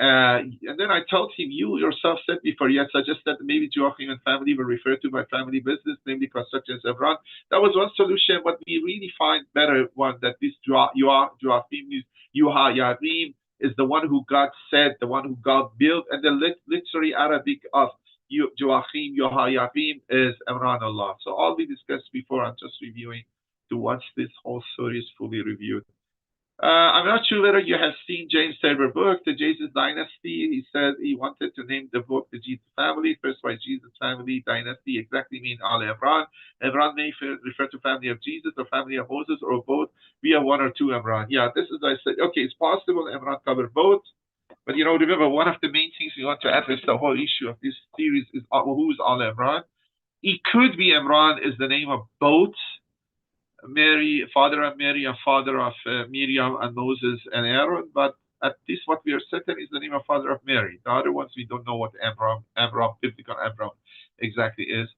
And then I told him, you yourself said before, yes, I just said maybe Joachim and family were referred to by family business, namely construction as Abraham. That was one solution, but we really find better one that this Joachim is Yarim is the one who God said, the one who God built, and the literary Arabic of Joachim, Yarim is Amran Allah. So all we discussed before, I'm just reviewing to once this whole story is fully reviewed. I'm not sure whether you have seen James Tabor book, The Jesus Dynasty. He said he wanted to name the book The Jesus Family, first by Jesus Family Dynasty, exactly mean Al Imran. Imran may refer to family of Jesus or family of Moses or both. We have one or two Imran. Yeah, this is, I said, okay, it's possible Imran cover both. But you know, remember, one of the main things we want to address the whole issue of this series is who is Al Imran. It could be Imran is the name of both Mary, father of Mary, and father of Miriam and Moses and Aaron, but at least what we are certain is the name of father of Mary. The other ones we don't know what Abram, biblical Abram exactly is.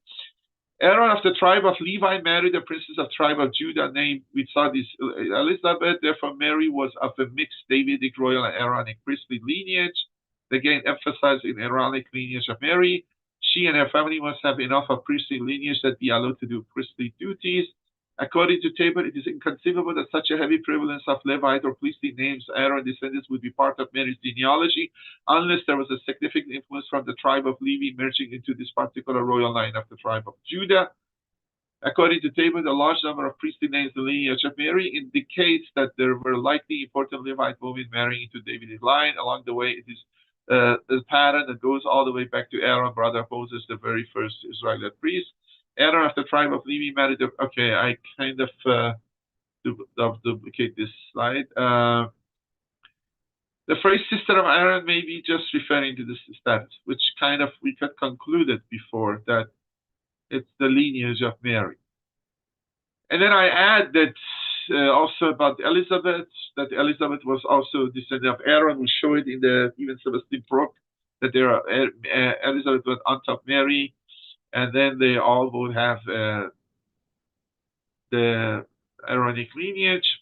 Aaron of the tribe of Levi married a princess of tribe of Judah named, we saw this, Elizabeth. Therefore, Mary was of a mixed Davidic, royal, and Aaronic priestly lineage. Again, emphasized in Aaronic lineage of Mary. She and her family must have enough of priestly lineage that be allowed to do priestly duties. According to Tabor, it is inconceivable that such a heavy prevalence of Levite or priestly names, Aaron descendants, would be part of Mary's genealogy, unless there was a significant influence from the tribe of Levi merging into this particular royal line of the tribe of Judah. According to Tabor, the large number of priestly names in the lineage of Mary indicates that there were likely important Levite women marrying into David's line. Along the way, it is the pattern that goes all the way back to Aaron, brother of Moses, the very first Israelite priest. Aaron of the tribe of Levi married. Okay, I kind of duplicate this slide. The phrase sister of Aaron may be just referring to this status, which kind of we had concluded before that it's the lineage of Mary. And then I add that also about Elizabeth, that Elizabeth was also a descendant of Aaron. We show it in the even Celestine book that there are Elizabeth was aunt of Mary. And then they all would have the Aaronic lineage.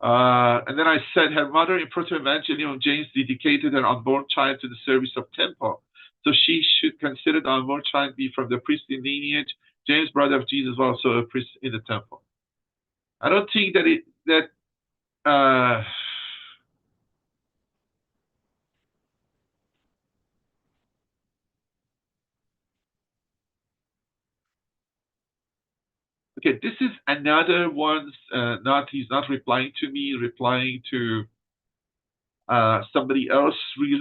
And then I said her mother in Proto-Evangelium, James, dedicated her unborn child to the service of temple. So she should consider the unborn child be from the priestly lineage. James, brother of Jesus, was also a priest in the temple. I don't think that okay, this is another one. He's not replying to me, replying to somebody else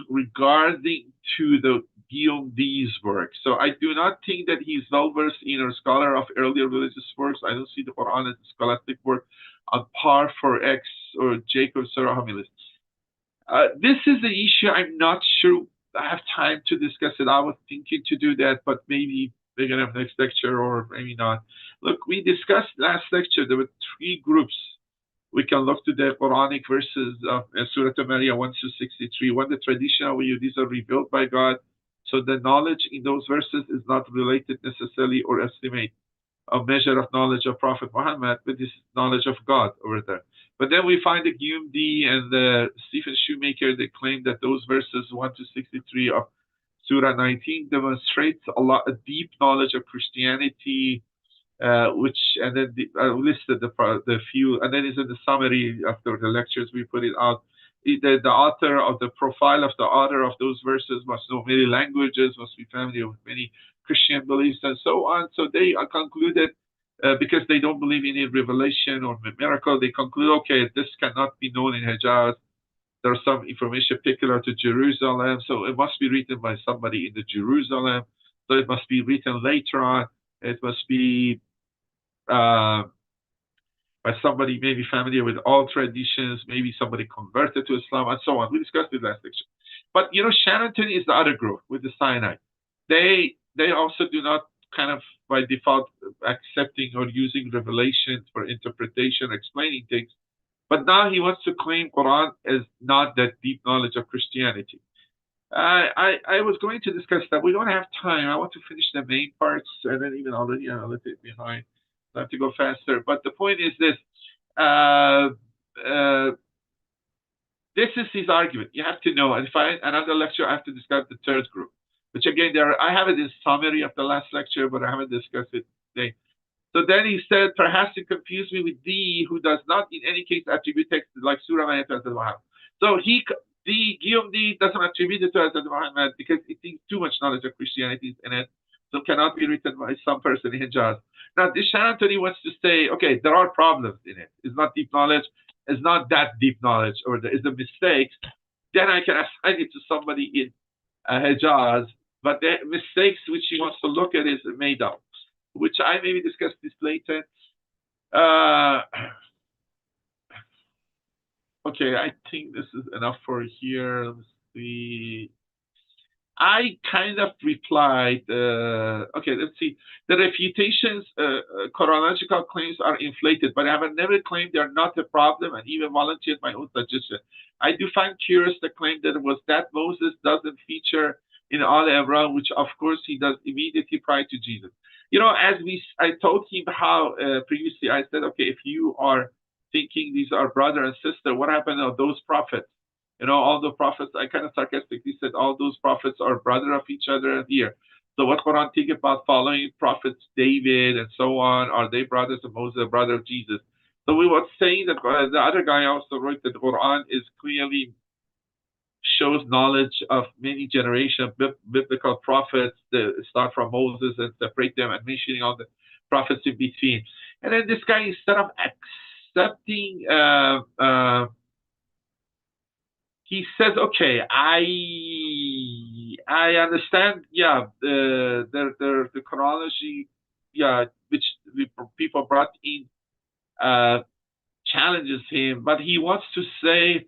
regarding to the Guillaume Dye's work. So I do not think that he's well versed in or scholar of earlier religious works. I don't see the Quran as a scholastic work on par for X or Jacob Surah Hamilis. This is the issue. I'm not sure I have time to discuss it. I was thinking to do that, but maybe we're gonna have next lecture or maybe not. Look, we discussed last lecture. There were three groups. We can look to the Quranic verses of Surah Maryam 1 to 63. One, the traditional way these are revealed by God. So the knowledge in those verses is not related necessarily or estimate a measure of knowledge of Prophet Muhammad, but this is knowledge of God over there. But then we find the Guillaume Dye and the Stephen Shoemaker, they claim that those verses 1 to 63 of Surah 19 demonstrates a deep knowledge of Christianity, which and then listed the few, and then is in the summary after the lectures we put it out. The author of the profile of the author of those verses must know many languages, must be familiar with many Christian beliefs, and so on. So they concluded, because they don't believe in a revelation or miracle, they conclude, okay, this cannot be known in Hijaz. There's some information particular to Jerusalem, so it must be written by somebody in the Jerusalem. So it must be written later on. It must be by somebody maybe familiar with all traditions, maybe somebody converted to Islam, and so on. We discussed it last lecture. But Shannon is the other group with the Sinai. They also do not kind of by default accepting or using revelations for interpretation, explaining things. But now he wants to claim Quran as not that deep knowledge of Christianity. I was going to discuss that. We don't have time. I want to finish the main parts, and then even already I left it behind. I have to go faster. But the point is this. This is his argument. You have to know. And if another lecture, I have to discuss the third group, which again, I have it in summary of the last lecture, but I haven't discussed it today. So then he said, perhaps you confuse me with D, who does not in any case attribute text like Surah Maryam to Hazrat Muhammad. So Guillaume Dye doesn't attribute it to Hazrat Muhammad because it thinks too much knowledge of Christianity is in it, so cannot be written by some person in Hijaz. Now, this Shannon wants to say, okay, there are problems in it. It's not deep knowledge. It's not that deep knowledge, or there is a mistake. Then I can assign it to somebody in Hijaz. But the mistakes which he wants to look at is made up, which I maybe discussed this later. Okay, I think this is enough for here. Let's see. I kind of replied, okay, let's see. The refutations, chronological claims are inflated, but I have never claimed they are not a problem and even volunteered my own suggestion. I do find curious the claim that it was that Moses doesn't feature in Al Imran, which of course he does immediately prior to Jesus. I told him how previously I said, okay, if you are thinking these are brother and sister, what happened to those prophets? All the prophets, I kind of sarcastically said, all those prophets are brother of each other here. So what Quran think about following prophets David and so on? Are they brothers of Moses, brother of Jesus? So we were saying that the other guy also wrote that the Quran is clearly shows knowledge of many generations of biblical prophets that start from Moses and separate them and mentioning all the prophets in between. And then this guy, instead of accepting he says, okay, I understand, the chronology, which people brought in, challenges him, but he wants to say,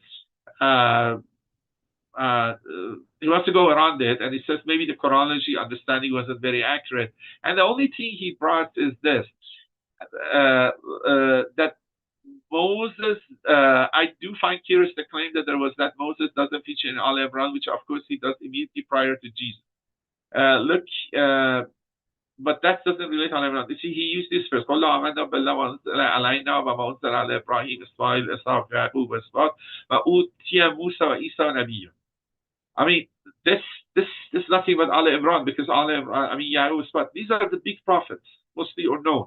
he wants to go around it, and he says maybe the chronology understanding wasn't very accurate. And the only thing he brought is this, that Moses, I do find curious the claim that there was that Moses doesn't feature in Al Imran, which of course he does immediately prior to Jesus. but that doesn't relate on everyone. You see, he used this first. قل آمنا بالله وأنزل علينا وما أنزل على إبراهيم إسماعيل إسحاق يعقوب وأسباط وأوتي موسى وعيسى نبيا. I mean, this is nothing but Al Imran, because Al Imran, I mean, Yahoo, but these are the big prophets, mostly or known,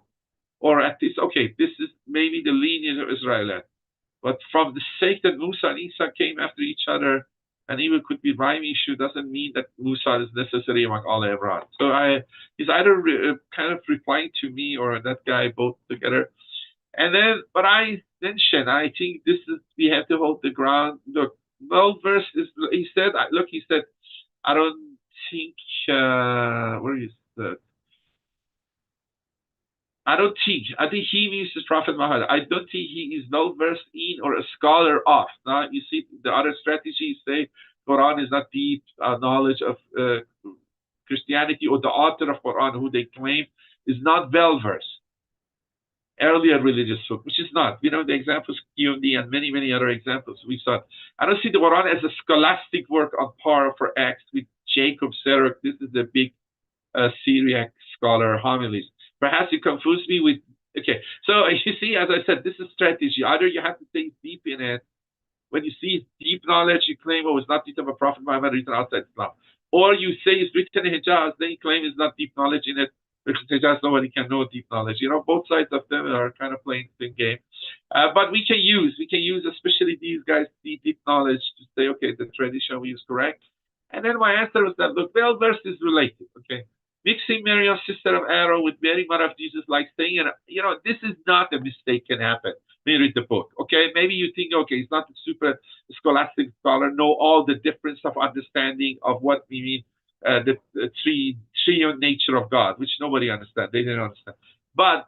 or at least, okay, this is maybe the lineage of Israel. But from the sake that Musa and Isa came after each other, and even could be rhyme issue, doesn't mean that Musa is necessary among Al Imran. So he's either kind of replying to me or that guy, both together. And then, but I mentioned, I think this is, we have to hold the ground. Look, well, verse is, he said, look, he said, I don't think, where is that? I think he means the Prophet Muhammad. I don't think he is well versed in or a scholar of. Now, you see, the other strategies say Quran is not deep knowledge of Christianity, or the author of Quran, who they claim is not well versed. Earlier religious book, which is not. You know, the examples, Guillaume Dye and many, many other examples we saw. I don't see the Quran as a scholastic work on par for Acts with Jacob Serach. This is the big Syriac scholar homilies. Perhaps you confuse me with, okay. So you see, as I said, this is strategy. Either you have to think deep in it. When you see deep knowledge, you claim, oh, it's not written by Prophet Muhammad, written outside Islam. Or you say it's written in Hijaz, then you claim it's not deep knowledge in it. Because Hijaz, nobody can know deep knowledge. You know, both sides of them are kind of playing the same game. But we can use, especially these guys, deep knowledge to say, okay, the tradition we use correct. And then my answer was that, look, well, verse is related, okay? Mixing Maryam, sister of Aaron, with Mary, mother of Jesus, like saying, you know, this is not a mistake can happen. When you read the book, okay? Maybe you think, okay, it's not a super scholastic scholar, know all the difference of understanding of what we mean, the three nature of God, which nobody understands. They didn't understand. But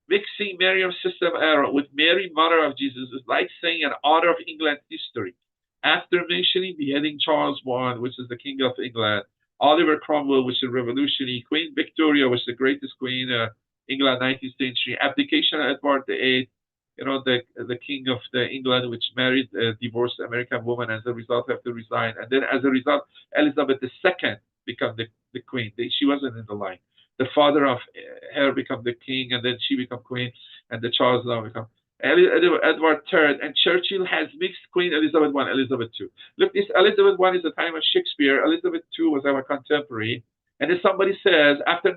mixing Maryam, sister of Aaron, with Mary, mother of Jesus, is like saying an author of England history. After mentioning beheading Charles I, which is the King of England, Oliver Cromwell, which is revolutionary, Queen Victoria, which is the greatest queen, England, 19th century, abdication of Edward VIII, you know, the King of England, which married a divorced American woman, as a result have to resign. And then as a result, Elizabeth II become the queen. She wasn't in the line. The father of her become the king, and then she become queen, and the Charles now become Edward III. And Churchill has mixed Queen Elizabeth I, Elizabeth II. Look, this Elizabeth I is the time of Shakespeare. Elizabeth II was our contemporary. And if somebody says, after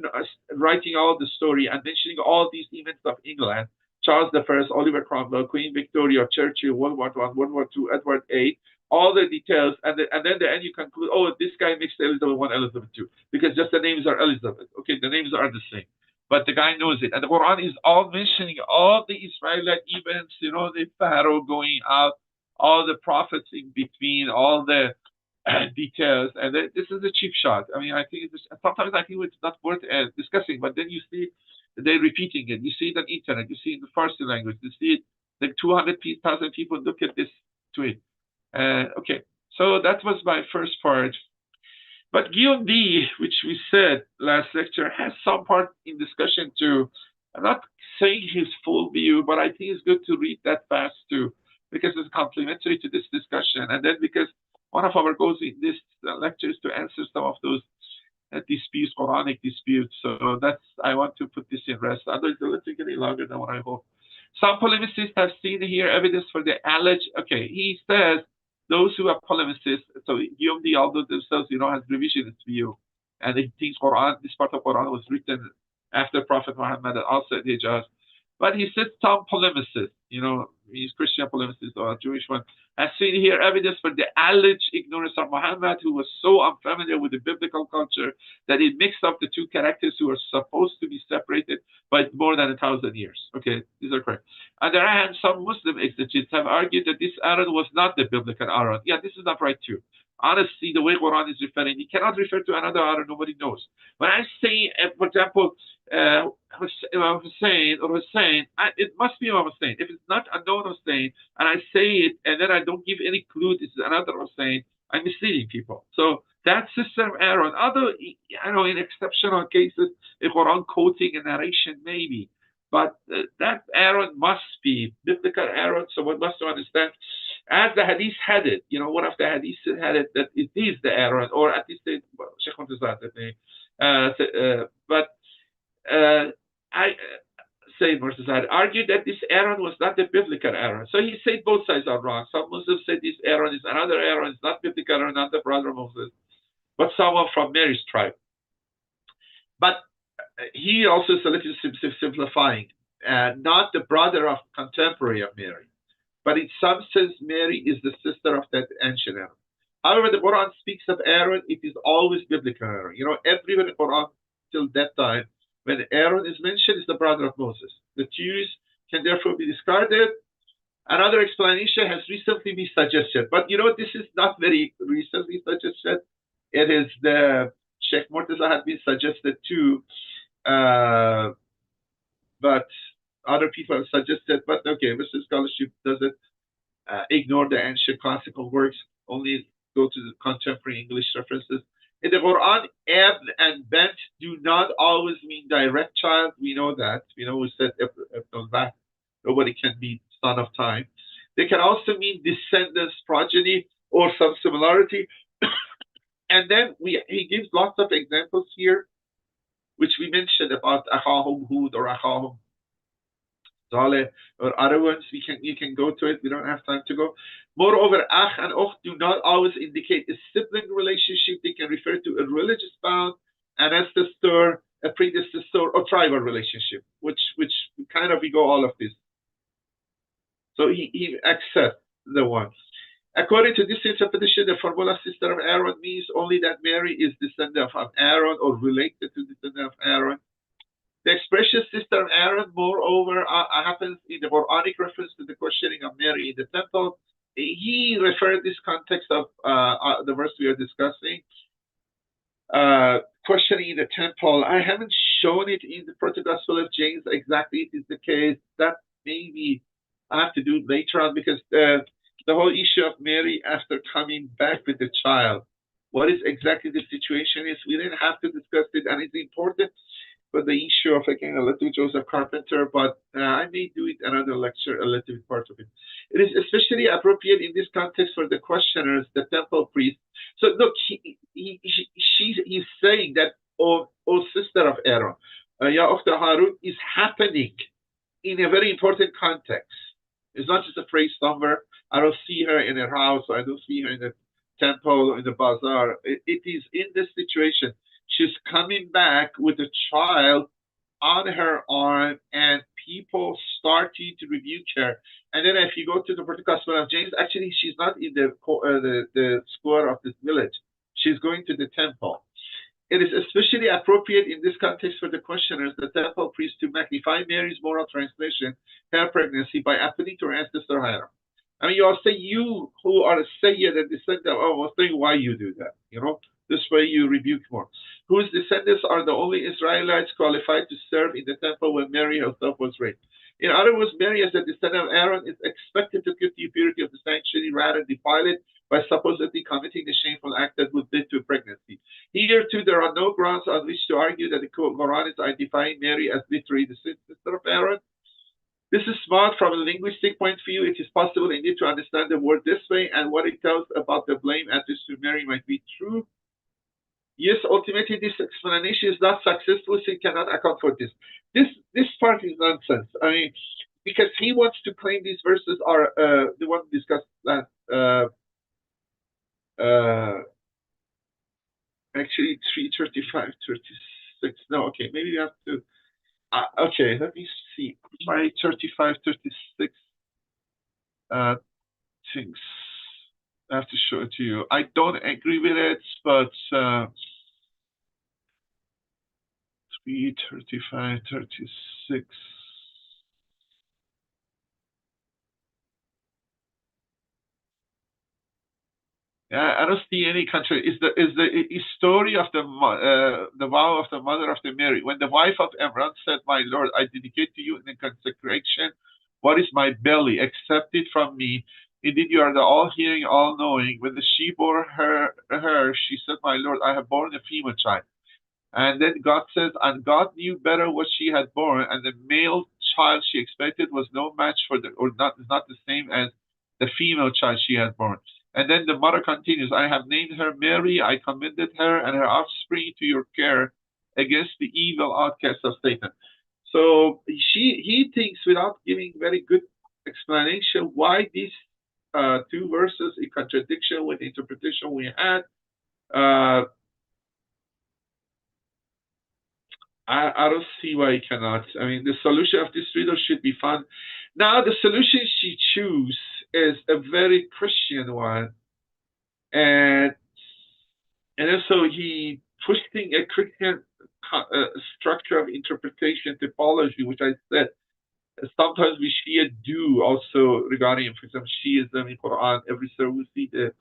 writing all the story and mentioning all these events of England, Charles I, Oliver Cromwell, Queen Victoria, Churchill, World War I, World War II, Edward VIII, all the details, and then the end you conclude, oh, this guy mixed Elizabeth I, Elizabeth II, because just the names are Elizabeth. Okay, the names are the same, but the guy knows it. And the Quran is all mentioning all the Israelite events, you know, the Pharaoh going out, all the prophets in between, all the details, and this is a cheap shot. I mean, I think sometimes I think it's not worth discussing, but then you see they're repeating it. You see it on the internet. You see it in the Farsi language. You see it, like 200,000 people look at this tweet. Okay, so that was my first part. But Guillaume Dye, which we said last lecture, has some part in discussion too. I'm not saying his full view, but I think it's good to read that fast too, because it's complementary to this discussion. And then because one of our goals in this lecture is to answer some of those disputes, Quranic disputes. So that's, I want to put this in rest. Otherwise, it'll take any longer than what I hope. Some polemicists have seen here evidence for the alleged, okay, he says, those who are polemicists, so Guillaume Dye, although themselves, you know, has revisionist view, and he thinks Quran, this part of Quran was written after Prophet Muhammad and also at Hijaz. But he said some polemicists, you know, he's Christian polemicists or Jewish one, has seen here evidence for the alleged ignorance of Muhammad, who was so unfamiliar with the biblical culture that he mixed up the two characters who are supposed to be separated by more than 1,000 years. Okay, these are correct. On the other hand, some Muslim exegetes have argued that this Aaron was not the biblical Aaron. Yeah, this is not right too. Honestly, the way Quran is referring, he cannot refer to another Aaron, nobody knows. When I say, for example, Husayn or Husayn, it must be Imam Husayn. If it's not a known Husayn, and I say it, and then I don't give any clue this is another Husayn, I'm misleading people. So that sister of Aaron, although, I know in exceptional cases, if Quran quoting a narration, maybe, but that Aaron must be biblical Aaron, so one must understand, as the hadith had it, you know, one of the hadiths had it, that it is the Aaron, or at least Sheikh Montazat, but I say Murtazad argued that this Aaron was not the biblical Aaron. So he said both sides are wrong. Some Muslims say this Aaron is another Aaron, it's not biblical Aaron, not the brother of Moses, but someone from Mary's tribe. But he also is a little simplifying, not the brother of contemporary of Mary, but in some sense Mary is the sister of that ancient Aaron. However, the Quran speaks of Aaron, it is always biblical Aaron. You know, everywhere in the Quran till that time, when Aaron is mentioned, is the brother of Moses. The theories can therefore be discarded. Another explanation has recently been suggested, but you know, this is not very recently suggested. It is the Sheikh Murtaza had been suggested too, but other people have suggested, but okay, Western scholarship doesn't ignore the ancient classical works, only go to the contemporary English references. In the Quran, ab and bent do not always mean direct child. We know that. We know we said back, nobody can be son of time. They can also mean descendants, progeny, or some similarity. And then he gives lots of examples here, which we mentioned about Achahum Hud or Achahum Saleh or other ones. You can go to it. We don't have time to go. Moreover, Ach and Ukht do not always indicate a sibling relationship. They can refer to a religious bond, an ancestor, a predecessor, or tribal relationship, which kind of we go all of this. So he accepts the one. According to this interpretation, the formula sister of Aaron means only that Mary is descendant of Aaron or related to the descendant of Aaron. The expression sister of Aaron, moreover, happens in the Quranic reference to the questioning of Mary in the temple. He referred this context of the verse we are discussing, questioning in the temple. I haven't shown it in the ProtoGospel of James exactly. It is the case that maybe I have to do it later on, because the whole issue of Mary after coming back with the child, what is exactly the situation is, we didn't have to discuss it, and it's important for the issue of, again, a little Joseph Carpenter, but I may do it another lecture, a little bit part of it. It is especially appropriate in this context for the questioners, the temple priest. So look, he's saying that, oh sister of Aaron, Ya Ukhta Harun, is happening in a very important context. It's not just a phrase somewhere. I don't see her in her house, or I don't see her in the temple or in the bazaar. It is in this situation. She's coming back with a child on her arm, and people starting to rebuke her. And then if you go to the ProtoGospel of James, actually she's not in the square of this village. She's going to the temple. It is especially appropriate in this context for the questioners, the temple priest, to magnify Mary's moral translation, her pregnancy, by appealing to her ancestor Aaron. I mean, you all say, you who are a Sayyid and descendant of, oh, why you do that? You know, this way you rebuke more. Whose descendants are the only Israelites qualified to serve in the temple when Mary herself was raped. In other words, Mary, as a descendant of Aaron, is expected to keep the purity of the sanctuary rather than defile it by supposedly committing a shameful act that would lead to pregnancy. Here, too, there are no grounds on which to argue that the Quran is identifying Mary as literally the sister of Aaron. This is smart from a linguistic point of view. It is possible indeed to understand the word this way, and what it tells about the blame addressed to Mary might be true. Yes, ultimately, this explanation is not successful, so it cannot account for this. This part is nonsense. I mean, because he wants to claim these verses are the one we discussed last. Actually, 3:35, 36. No, okay, maybe we have to. Okay, let me see. My 35, 36 things. I have to show it to you. I don't agree with it, but 3:35, 36. Yeah, I don't see any country. Is the story of the vow of the mother of the Mary, when the wife of Imran said, "My Lord, I dedicate to you in the consecration what is my belly, accept it from me. Indeed, you are the all-hearing, all-knowing." When she bore her, she said, "My Lord, I have borne a female child." And then God says, and God knew better what she had borne, and the male child she expected was no match for not the same as the female child she had borne. And then the mother continues, "I have named her Mary, I commended her and her offspring to your care, against the evil outcasts of Satan. So he thinks, without giving very good explanation, why these two verses in contradiction with the interpretation we had. I don't see why he cannot. I mean, the solution of this riddle should be found. Now, the solution she chooses is a very Christian one, and also he pushing a Christian structure of interpretation typology, which I said sometimes we Shia do also regarding, for example, Shiism in Quran. Every surah we see the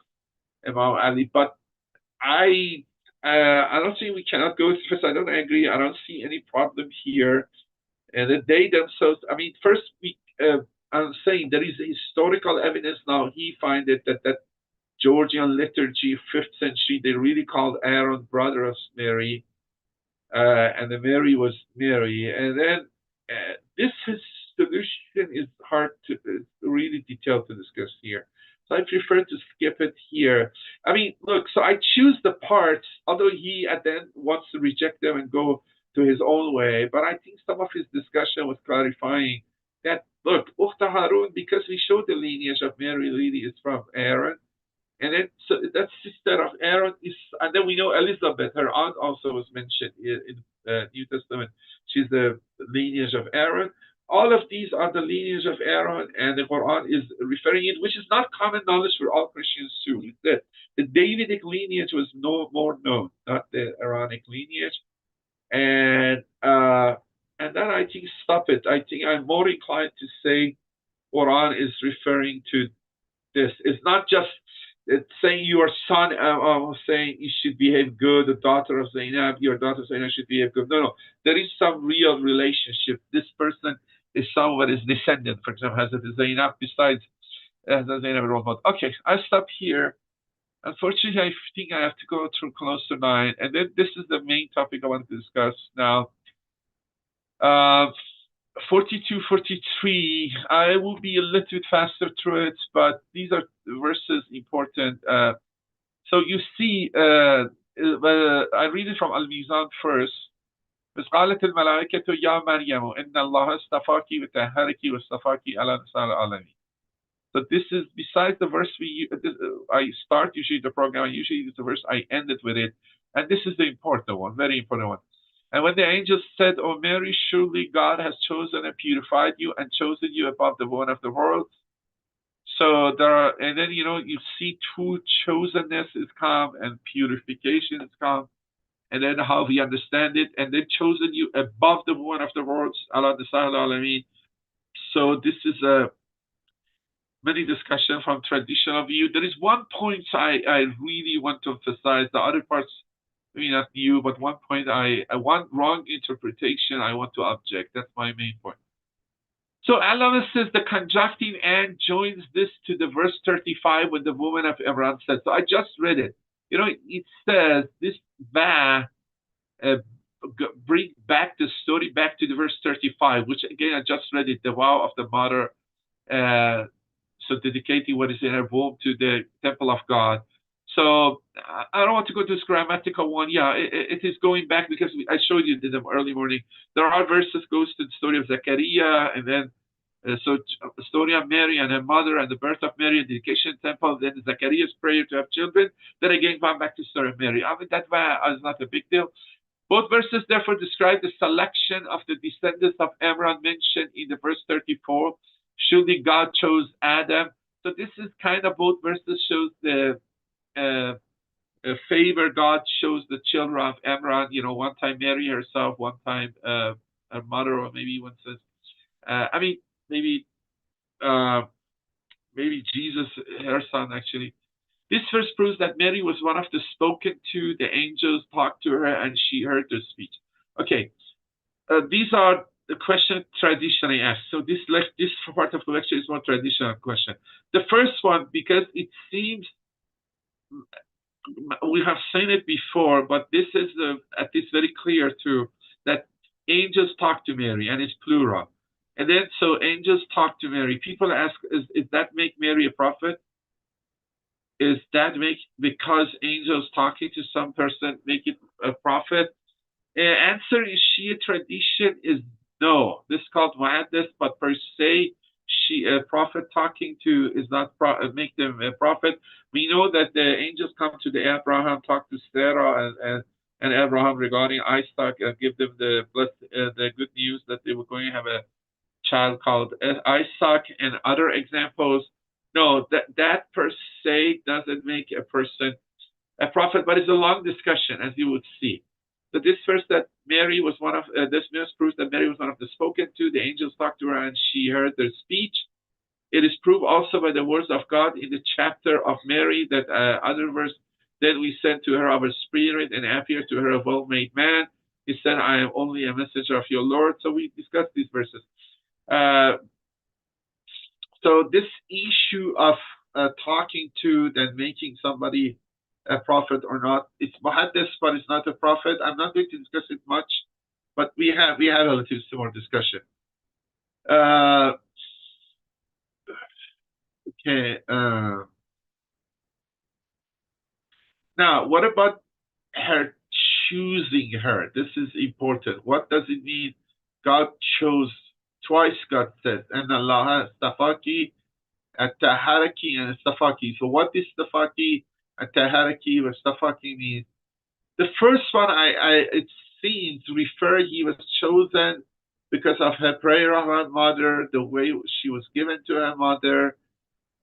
Imam Ali, but I don't think we cannot go first. I don't agree. I don't see any problem here. And that they themselves, I mean, first I'm saying there is historical evidence now. He find it that Georgian liturgy, 5th century, they really called Aaron brother of Mary, and the Mary was Mary. And then this solution is hard to really detailed to discuss here. So I prefer to skip it here. I mean, look, so I choose the parts, although he at the end wants to reject them and go to his own way. But I think some of his discussion was clarifying that, look, Ukhta Harun, because we showed the lineage of Mary really is from Aaron. And then so that sister of Aaron is, and then we know Elizabeth, her aunt also was mentioned in New Testament. She's the lineage of Aaron. All of these are the lineage of Aaron, and the Quran is referring it, which is not common knowledge for all Christians too. The Davidic lineage was no more known, not the Aaronic lineage. And that I think stop it. I think I'm more inclined to say Quran is referring to this. It's not just saying your son, saying you should behave good, the daughter of Zainab, your daughter Zainab should behave good. No, there is some real relationship. This person is somebody's descendant, for example, Hazrat Zainab, besides Hazrat Zainab al-Rahman. Okay, I'll stop here. Unfortunately, I think I have to go through close to 9, and then this is the main topic I want to discuss now. 42, 43. I will be a little bit faster through it, but these are verses important. So you see, I read it from Al-Mizan first. قالت الملائكة يا مريم إن الله اصطفاك وطهرك واصطفاك على نساء العالمين. So this is besides the verse I start usually the program. Usually it's the verse I end it with it, and this is the important one, very important one. And when the angel said, "O Mary, surely God has chosen and purified you and chosen you above the women of the world." So there are, and then you see two chosenness is come and purification is come, and then how we understand it, and then chosen you above the women of the world. So this is a many discussion from traditional view. There is one point I really want to emphasize. The other parts maybe not new, but one point I want wrong interpretation. I want to object. That's my main point. So Allah says the conjuncting and joins this to the verse 35 when the woman of Imran said. So I just read it. It says this bring back the story back to the verse 35, which again I just read it. The vow of the mother, so dedicating what is in her womb to the temple of God. So I don't want to go to this grammatical one. Yeah, it is going back because I showed you in the early morning. There are verses goes to the story of Zechariah, and then so the story of Mary and her mother and the birth of Mary and dedication of the temple. Then Zechariah's prayer to have children. Then again going back to the story of Mary. I mean that is not a big deal. Both verses therefore describe the selection of the descendants of Imran mentioned in the verse 34. Surely God chose Adam. So this is kind of both verses shows the favor God shows the children of Imran. One time Mary herself, one time her mother, or maybe one says, maybe Jesus, her son actually. This verse proves that Mary was one of the spoken to. The angels talked to her, and she heard their speech. Okay, these are the question traditionally asked. So this part of the lecture is more traditional question. The first one, because it seems we have seen it before, but this is at least very clear too, that angels talk to Mary, and it's plural. And then so angels talk to Mary. People ask, is that make Mary a prophet? Is that make, because angels talking to some person make it a prophet? Answer in Shia tradition is no. This is called muhaddith, but per se, a prophet talking to is not make them a prophet. We know that the angels come to the Abraham, talk to Sarah and Abraham regarding Isaac, and give them the good news that they were going to have a child called Isaac, and other examples. No, that per se doesn't make a person a prophet, but it's a long discussion, as you would see. So this verse that Mary was one of this verse proves that Mary was one of the spoken to. The angels talked to her, and she heard their speech. It is proved also by the words of God in the chapter of Mary that other verse. Then we sent to her our spirit and appeared to her a well-made man. He said, "I am only a messenger of your Lord." So we discussed these verses. So this issue of talking to and making somebody a prophet or not, it's muhaddis, but it's not a prophet. I'm not going to discuss it much, but we have a little more discussion. Okay. Now, what about her choosing her? This is important. What does it mean? God chose twice. God says, "And Allah stafaki, at-taharaki, and stafaki." So, what is stafaki, at-taharaki, or stafaki means? The first one, it seems refer he was chosen because of her prayer of her mother, the way she was given to her mother,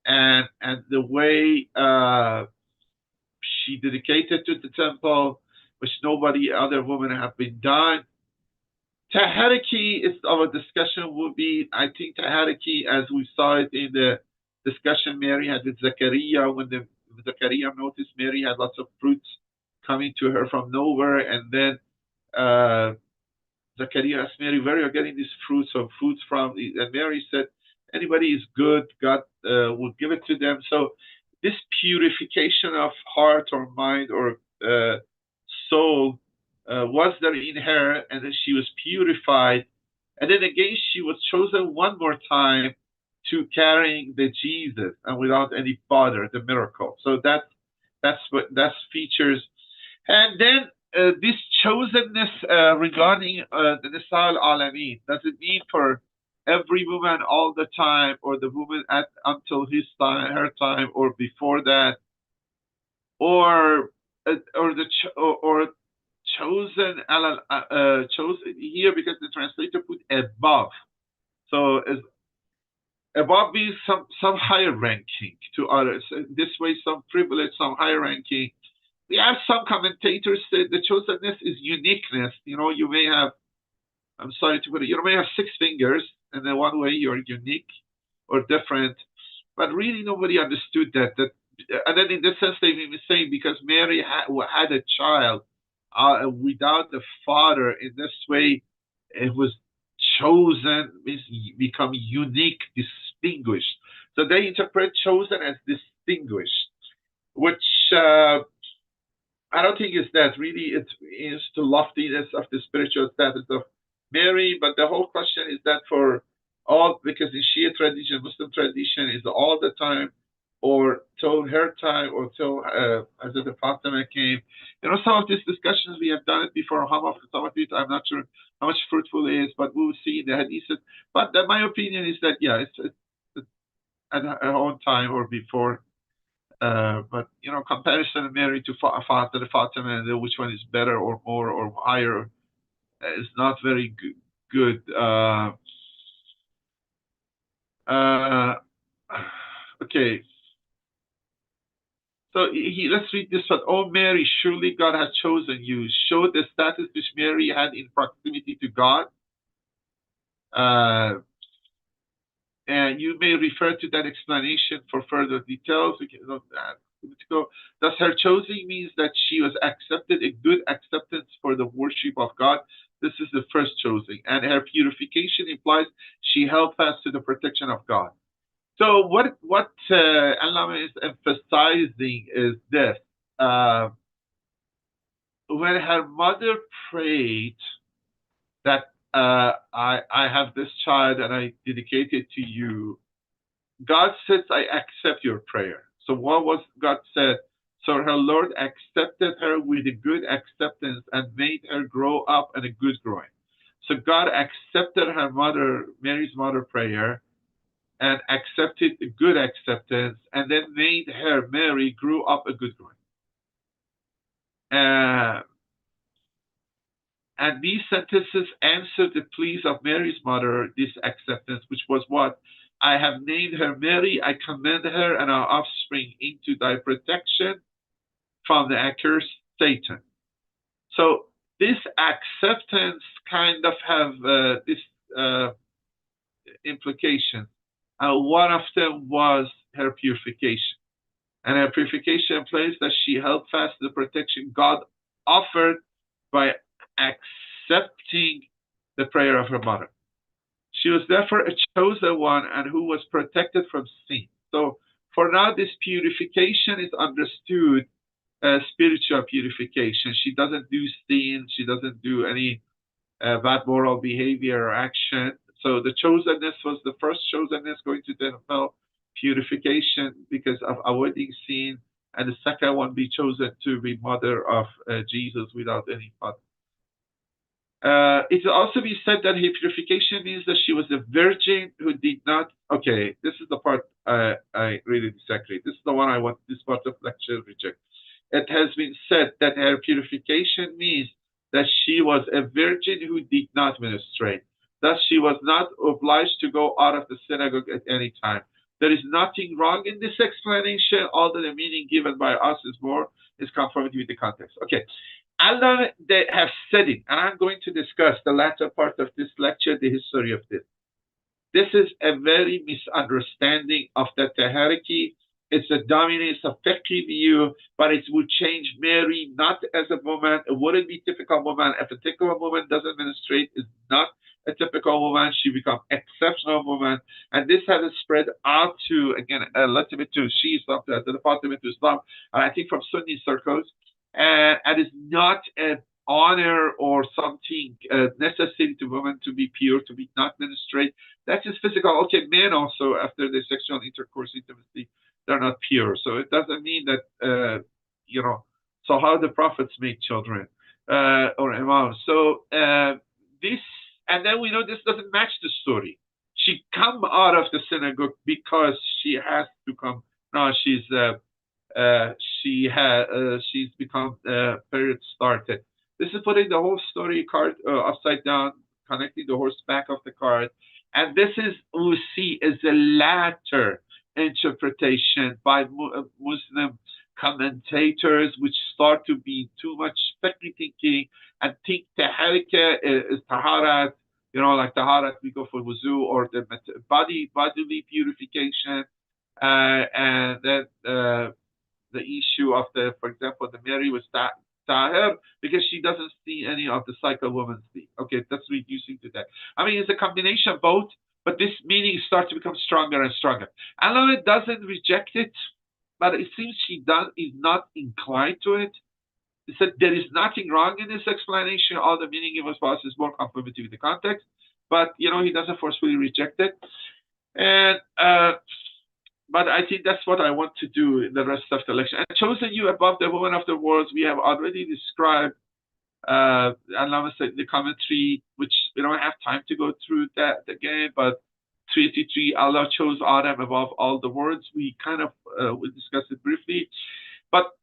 and the way she dedicated to the temple, which nobody other women have been done. Tahariki is our discussion would be, I think Tahariki, as we saw it in the discussion Mary had with Zechariah, when the Zechariah noticed Mary had lots of fruits coming to her from nowhere, and then Zechariah asked Mary, "Where are you getting these fruits from?" And Mary said, "Anybody is good, God will give it to them." So this purification of heart or mind or soul was there in her, and then she was purified. And then again, she was chosen one more time to carrying the Jesus and without any father, the miracle. So that's features. And then this chosenness regarding the Nisa al-Alamin, does it mean for every woman all the time, or the woman until his time, her time, or before that, or chosen chosen here because the translator put above. So above means some higher ranking to others. This way, some privilege, some higher ranking. We have some commentators say the chosenness is uniqueness. You may have, I'm sorry to put it, you may have 6 fingers, and then one way you're unique or different. But really, nobody understood that. And then in this sense, they may be saying because Mary had a child without the father, in this way, it was chosen, means become unique, distinguished. So they interpret chosen as distinguished, which I don't think is that. Really, it is the loftiness of the spiritual status of Mary. But the whole question is that for all, because in Shia tradition, Muslim tradition, is all the time, or till her time, or till Hazrat Fatima came. Some of these discussions we have done it before. Some of it, I'm not sure how much fruitful it is, but we will see in the hadiths. But my opinion is that it's at her own time or before. But comparison of Mary to Fatima, which one is better or more or higher, is not very good. Okay. So let's read this one. "Oh Mary, surely God has chosen you. Show the status which Mary had in proximity to God. And you may refer to that explanation for further details." We can look at. Thus, her choosing means that she was accepted, a good acceptance for the worship of God. This is the first choosing. And her purification implies she held fast to the protection of God. So what Allah is emphasizing is this. When her mother prayed that I have this child and I dedicate it to you, God says, "I accept your prayer." So what was God said? So her Lord accepted her with a good acceptance and made her grow up in a good growing. So God accepted her mother, Mary's mother prayer, and accepted a good acceptance, and then made her, Mary, grew up a good growing. And these sentences answer the pleas of Mary's mother, this acceptance, which was what? I have named her Mary, I commend her and our offspring into thy protection from the accursed Satan. So this acceptance kind of have this implication. One of them was her purification. And her purification implies that she held fast the protection God offered by accepting the prayer of her mother. She was therefore a chosen one and who was protected from sin. So for now, this purification is understood as spiritual purification. She doesn't do sin. She doesn't do any bad moral behavior or action. So the chosenness was the first chosenness going to develop purification because of avoiding sin, and the second one be chosen to be mother of Jesus without any fault. It will also be said that her purification means that she was a virgin who did not. Okay, this is the part I really disagree. This is the one I want this part of lecture reject. It has been said that her purification means that she was a virgin who did not menstruate. Thus, she was not obliged to go out of the synagogue at any time. There is nothing wrong in this explanation, although the meaning given by us is conformity with the context. Okay. Allah, they have said it, and I'm going to discuss the latter part of this lecture, the history of this. This is a very misunderstanding of the Tahariki. It's a dominance of Fakhr view, but it would change Mary not as a woman. It wouldn't be typical woman. If a typical woman doesn't menstruate, it's not a typical woman. She becomes exceptional woman. And this has spread out to, again, a little bit to Shi'i, to the Fatimid to Islam, and I think from Sunni circles. And it's not an honor or something necessary to women to be pure, to be not menstruate. That's just physical. Okay, men also, after the sexual intercourse, intimacy, they're not pure. So it doesn't mean that, so how the prophets make children or imams. So this, and then we know this doesn't match the story. She come out of the synagogue because she has to come. No, she's become period started. This is putting the whole story card upside down, connecting the horse back of the card, and this is we see is the latter interpretation by Muslim commentators, which start to be too much speculative thinking and think taharika is taharat, like taharat we go for wuzu or the bodily purification, and then the issue of for example, the Mary was tahir because she doesn't see any of the cycle women see. Okay, that's reducing to that. I mean, it's a combination of both, but this meaning starts to become stronger and stronger. Allah doesn't reject it, but it seems is not inclined to it. He said there is nothing wrong in this explanation. All the meaning it was for us is more conformity with the context, but he doesn't forcefully reject it. And but I think that's what I want to do in the rest of the lecture. And chosen you above the women of the world, we have already described, Allah said the commentary, which we don't have time to go through that again, but 383, Allah chose Adam above all the worlds. We kind of will discuss it briefly, but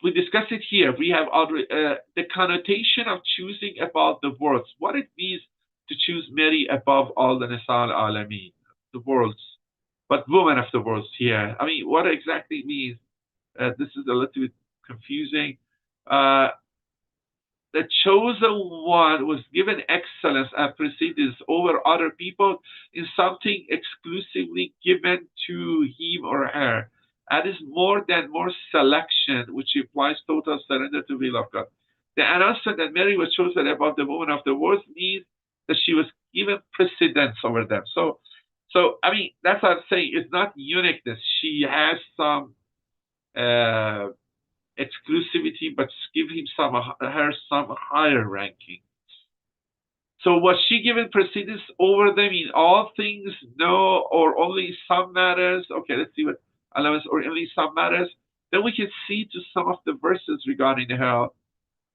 we discuss it here. We have already the connotation of choosing above the worlds, what it means to choose Mary above all the Nisa al-Alameen, the worlds, but woman of the worlds here. I mean, what exactly it means? This is a little bit confusing. The chosen one was given excellence and precedence over other people in something exclusively given to him or her. That is more selection, which implies total surrender to the will of God. The announcement that Mary was chosen above the woman of the world means that she was given precedence over them. So I mean, that's what I'm saying. It's not uniqueness. She has some exclusivity, but give her some higher ranking. So was she given precedence over them in all things? No, or only some matters? Okay, let's see what elements, or at least some matters, then we can see to some of the verses regarding the hell.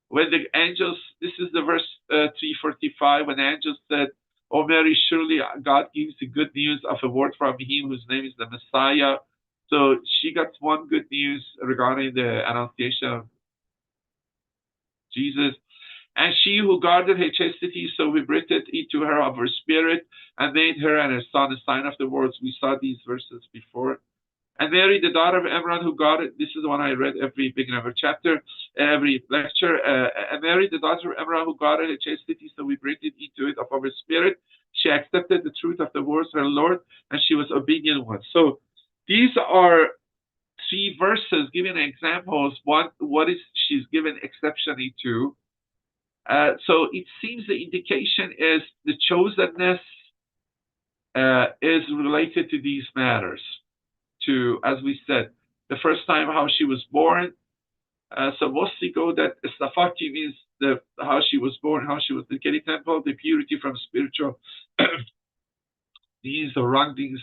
When the angels, this is the verse 345, when the angels said, "O Mary, surely God gives the good news of a word from Him whose name is the Messiah." So she got one good news regarding the annunciation of Jesus. And she who guarded her chastity, so we breathed into her of her spirit and made her and her son a sign of the words. We saw these verses before. And Mary, the daughter of Imran, who guarded, this is the one I read every beginning of her chapter, every lecture. And Mary, the daughter of Imran, who guarded her chastity, so we breathed into it of our spirit. She accepted the truth of the words of her Lord, and she was obedient one. So these are three verses giving examples. What is she's given exceptionally to? So it seems the indication is the chosenness is related to these matters. To, as we said, the first time how she was born. So mostly go that Safati means how she was born, how she was in the Keli temple, the purity from spiritual deeds or wrongdoings,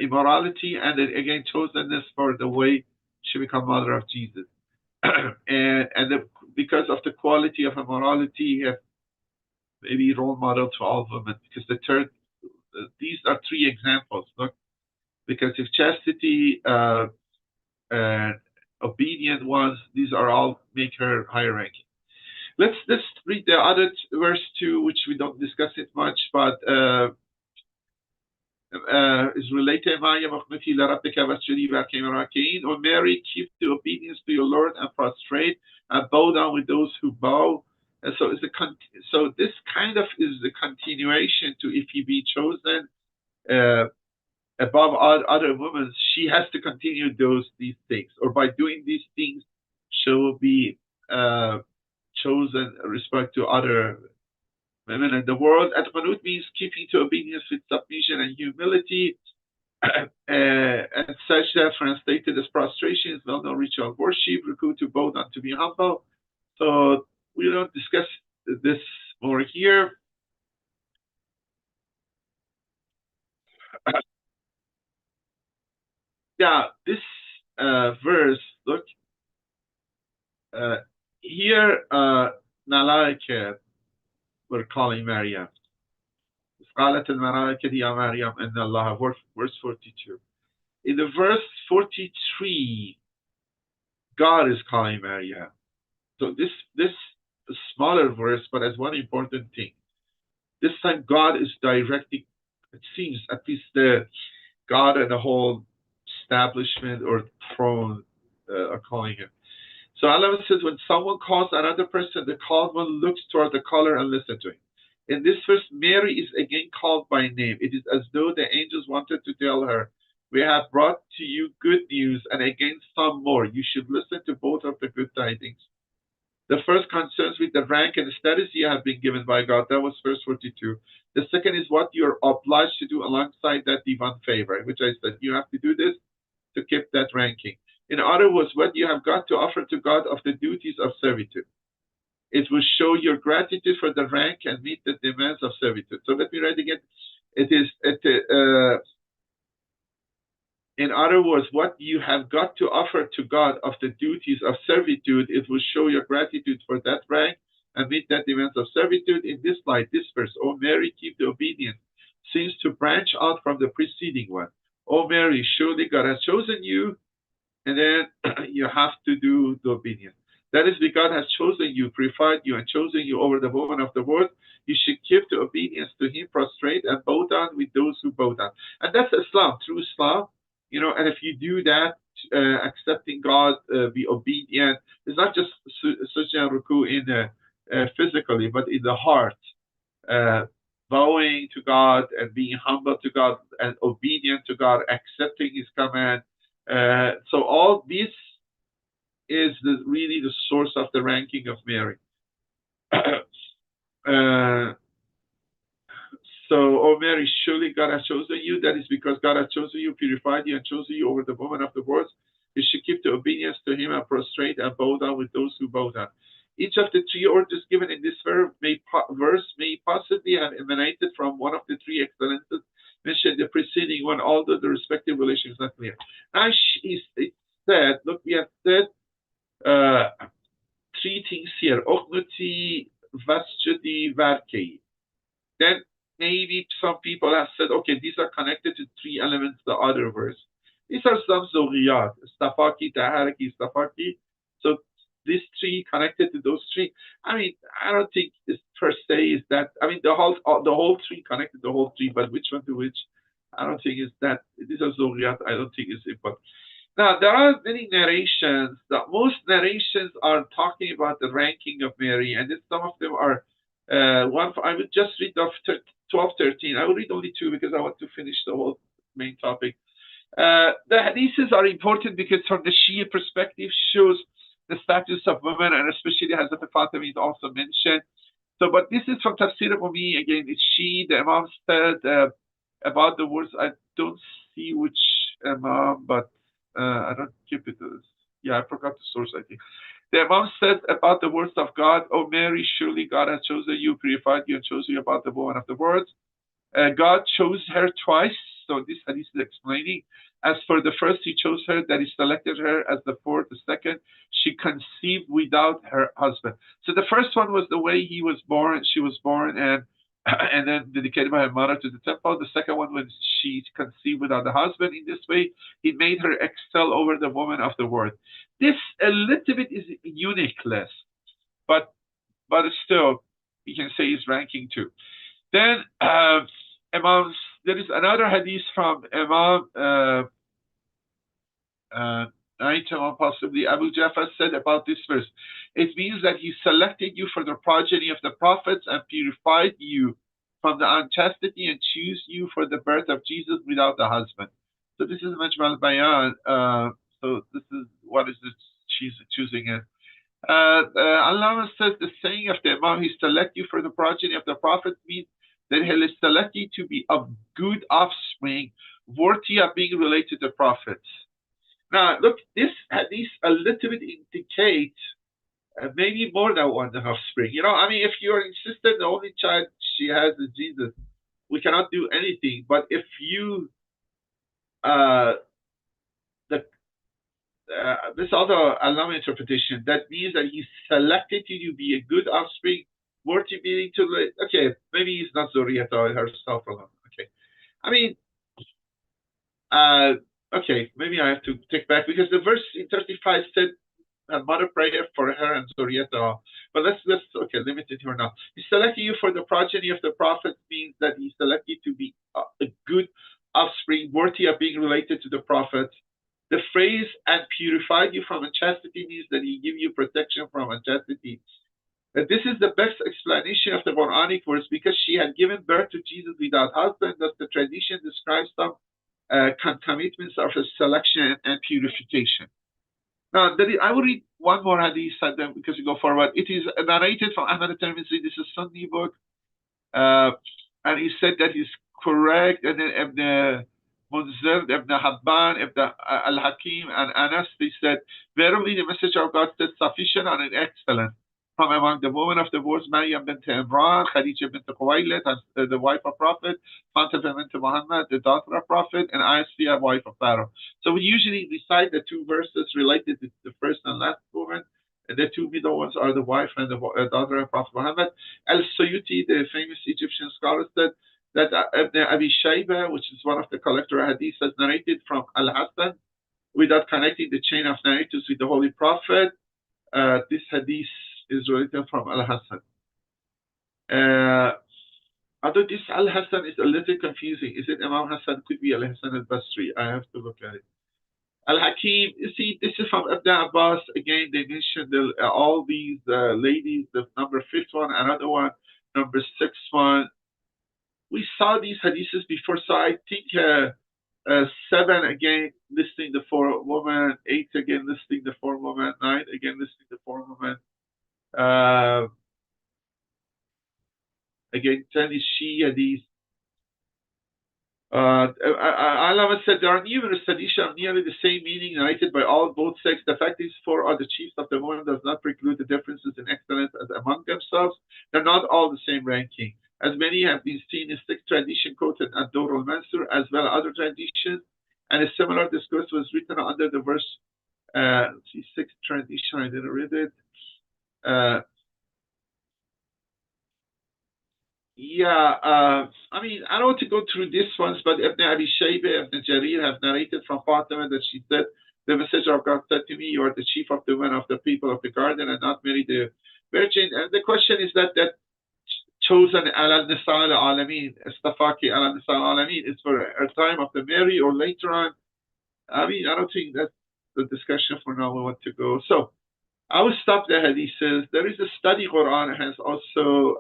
immorality, and then again chosenness for the way she became mother of Jesus. Because of the quality of her morality, maybe role model to all women. Because these are three examples. Look, because if chastity and obedient ones, these are all make her higher ranking. Let's read the other verse too, which we don't discuss it much, but is related. Or Mary, keep the obedience to your Lord and prostrate and bow down with those who bow. And so so this kind of is the continuation to if he be chosen above other women, she has to continue these things, or by doing these things, she will be chosen with respect to other women in the world. At-Qanut means keeping to obedience with submission and humility, and sajda translated as prostration is well-known ritual worship. Ruku to bow down to be humble. So we don't discuss this more here. Yeah, this verse, look, here, Malaika were calling Maryam. قالت الملائكة يا مريم إن الله, verse 42. In the verse 43, God is calling Maryam. So this smaller verse, but as one important thing. This time God is directing, it seems, at least the God and the whole establishment or throne are calling him. So Allah says, when someone calls another person, the called one looks toward the caller and listens to him. In this verse, Mary is again called by name. It is as though the angels wanted to tell her, we have brought to you good news and again some more. You should listen to both of the good tidings. The first concerns with the rank and the status you have been given by God. That was verse 42. The second is what you're obliged to do alongside that divine favor, which I said you have to do this to keep that ranking. In other words, what you have got to offer to God of the duties of servitude. It will show your gratitude for the rank and meet the demands of servitude. So let me read again. In other words, what you have got to offer to God of the duties of servitude, it will show your gratitude for that rank and meet that demands of servitude. In this light, this verse, O Mary, keep the obedience, seems to branch out from the preceding one. O Mary, surely God has chosen you, and then you have to do the obedience. That is because God has chosen you, purified you, and chosen you over the woman of the world. You should keep the obedience to him, prostrate, and bow down with those who bow down. And that's Islam, true Islam. And if you do that, accepting God, be obedient, it's not just sujood and ruku physically, but in the heart. Bowing to God and being humble to God and obedient to God, accepting his command. So all this is really the source of the ranking of Mary. So, O Mary, surely God has chosen you. That is because God has chosen you, purified you, and chosen you over the woman of the world. You should keep the obedience to him and prostrate and bow down with those who bow down. Each of the three orders given in this verse may possibly have emanated from one of the three excellences mentioned in the preceding anyone, although the respective relation is not clear. Now, it said, look, we have said three things here. Ukhnuti, Vasjudi, Varkei. Then maybe some people have said, okay, these are connected to three elements, the other verse. These are some Zoghiyat, Stafaki, Taharaki, Stafaki. So these three connected to those three. I mean, I don't think this per se is that. I mean, the whole three connected the whole three, but which one to which, I don't think is that. These are Zoghiyat. I don't think is important. Now, there are many narrations. Most narrations are talking about the ranking of Mary, and then some of them are I would just read of 12, 13. I will read only two because I want to finish the whole main topic. The hadiths are important because from the Shia perspective shows the status of women, and especially Hazrat Fatima is also mentioned. So, but this is from Tafsir Al-Mizan. Again, it's Shia. The Imam said about the words. I don't see which Imam, but I don't keep it. Yeah, I forgot the source, I think. The Imam said about the words of God, "O Mary, surely God has chosen you, purified you, and chosen you about the woman of the words." God chose her twice, so this hadith is explaining. As for the first, he chose her, that he selected her as the fourth. The second, she conceived without her husband. So the first one was the way he was born, she was born, and then dedicated by her mother to the temple. The second one, when she conceived without the husband. In this way, he made her excel over the woman of the world. This a little bit is uniqueness, but still, you can say is ranking too. Then Imam, there is another hadith from Imam possibly Abu Jafar said about this verse. It means that he selected you for the progeny of the prophets and purified you from the unchastity and choose you for the birth of Jesus without the husband. So this is Majmal Bayan. So this is what is this she's choosing it. Allah says the saying of the Imam, he select you for the progeny of the prophets means that he will select you to be of good offspring, worthy of being related to prophets. Now, look, this hadith a little bit indicates maybe more than one offspring. You know, I mean, if you're insistent the only child she has is Jesus, we cannot do anything. But if you, this other Allah interpretation, that means that he selected you to be a good offspring, worthy being to, okay, maybe he's not Zuriyat or herself alone. Okay. I mean, okay, maybe I have to take back because the verse in 35 said mother prayer for her and Zuriyata. But let's limit it here now. He selected you for the progeny of the prophet means that he selected you to be a good offspring, worthy of being related to the prophet. The phrase "and purified you from unchastity" means that he gave you protection from unchastity. This is the best explanation of the Quranic verse because she had given birth to Jesus without husband. Thus, the tradition describes some concomitants of selection and purification. Now, I will read one more hadith because we go forward. It is narrated from Ahmad al-Tirmidhi. This is a Sunni book. And he said that he's correct. And then Ibn Munzir, Ibn Habban, Ibn al-Hakim, and Anas, they said, verily the message of God said sufficient and excellent. From among the women of the words, Maryam bint Imran, Khadija bint Khuwaylid, the wife of Prophet, Fatima bint Muhammad, the daughter of Prophet, and Asiyah, wife of Pharaoh. So we usually recite the two verses related to the first and last woman, and the two middle ones are the wife and the daughter of Prophet Muhammad. Al-Suyuti, the famous Egyptian scholar, said that Ibn Abi Shayba, which is one of the collector hadiths, has narrated from Al-Hasan without connecting the chain of narrators with the Holy Prophet. This hadith is written from Al-Hasan. Although this Al-Hasan is a little confusing. Is it Imam Hassan? Could be Al-Hasan al-Basri. I have to look at it. Al-Hakim, you see, this is from Ibn Abbas. Again, they mentioned all these ladies. The number 5th one, another one, number 6th one. We saw these hadiths before, so I think 7 again listing the 4 women, 8 again listing the 4 women, 9 again listing the 4 women. Again, 10 is she hadith. Allah said there are numerous traditions of nearly the same meaning narrated by both sects. The fact these 4 are the chiefs of the women does not preclude the differences in excellence as among themselves. They're not all the same ranking. as many have been seen in sixth tradition quoted at Dor al-Mansur, as well as other traditions, and a similar discourse was written under the verse, see, sixth tradition, I didn't read it. I mean, I don't want to go through these ones, but Ibn Abi Shaybah, Ibn Jarir have narrated from Fatima that she said, the messenger of God said to me, you are the chief of the women of the people of the garden and not marry the virgin. And the question is that chosen ala nisa al alamin, istafaki ala nisa al alamin, is for a time of the Mary or later on. I mean, I don't think that's the discussion for now. We want to go. So I will stop the hadiths. There is a Study Qur'an, has also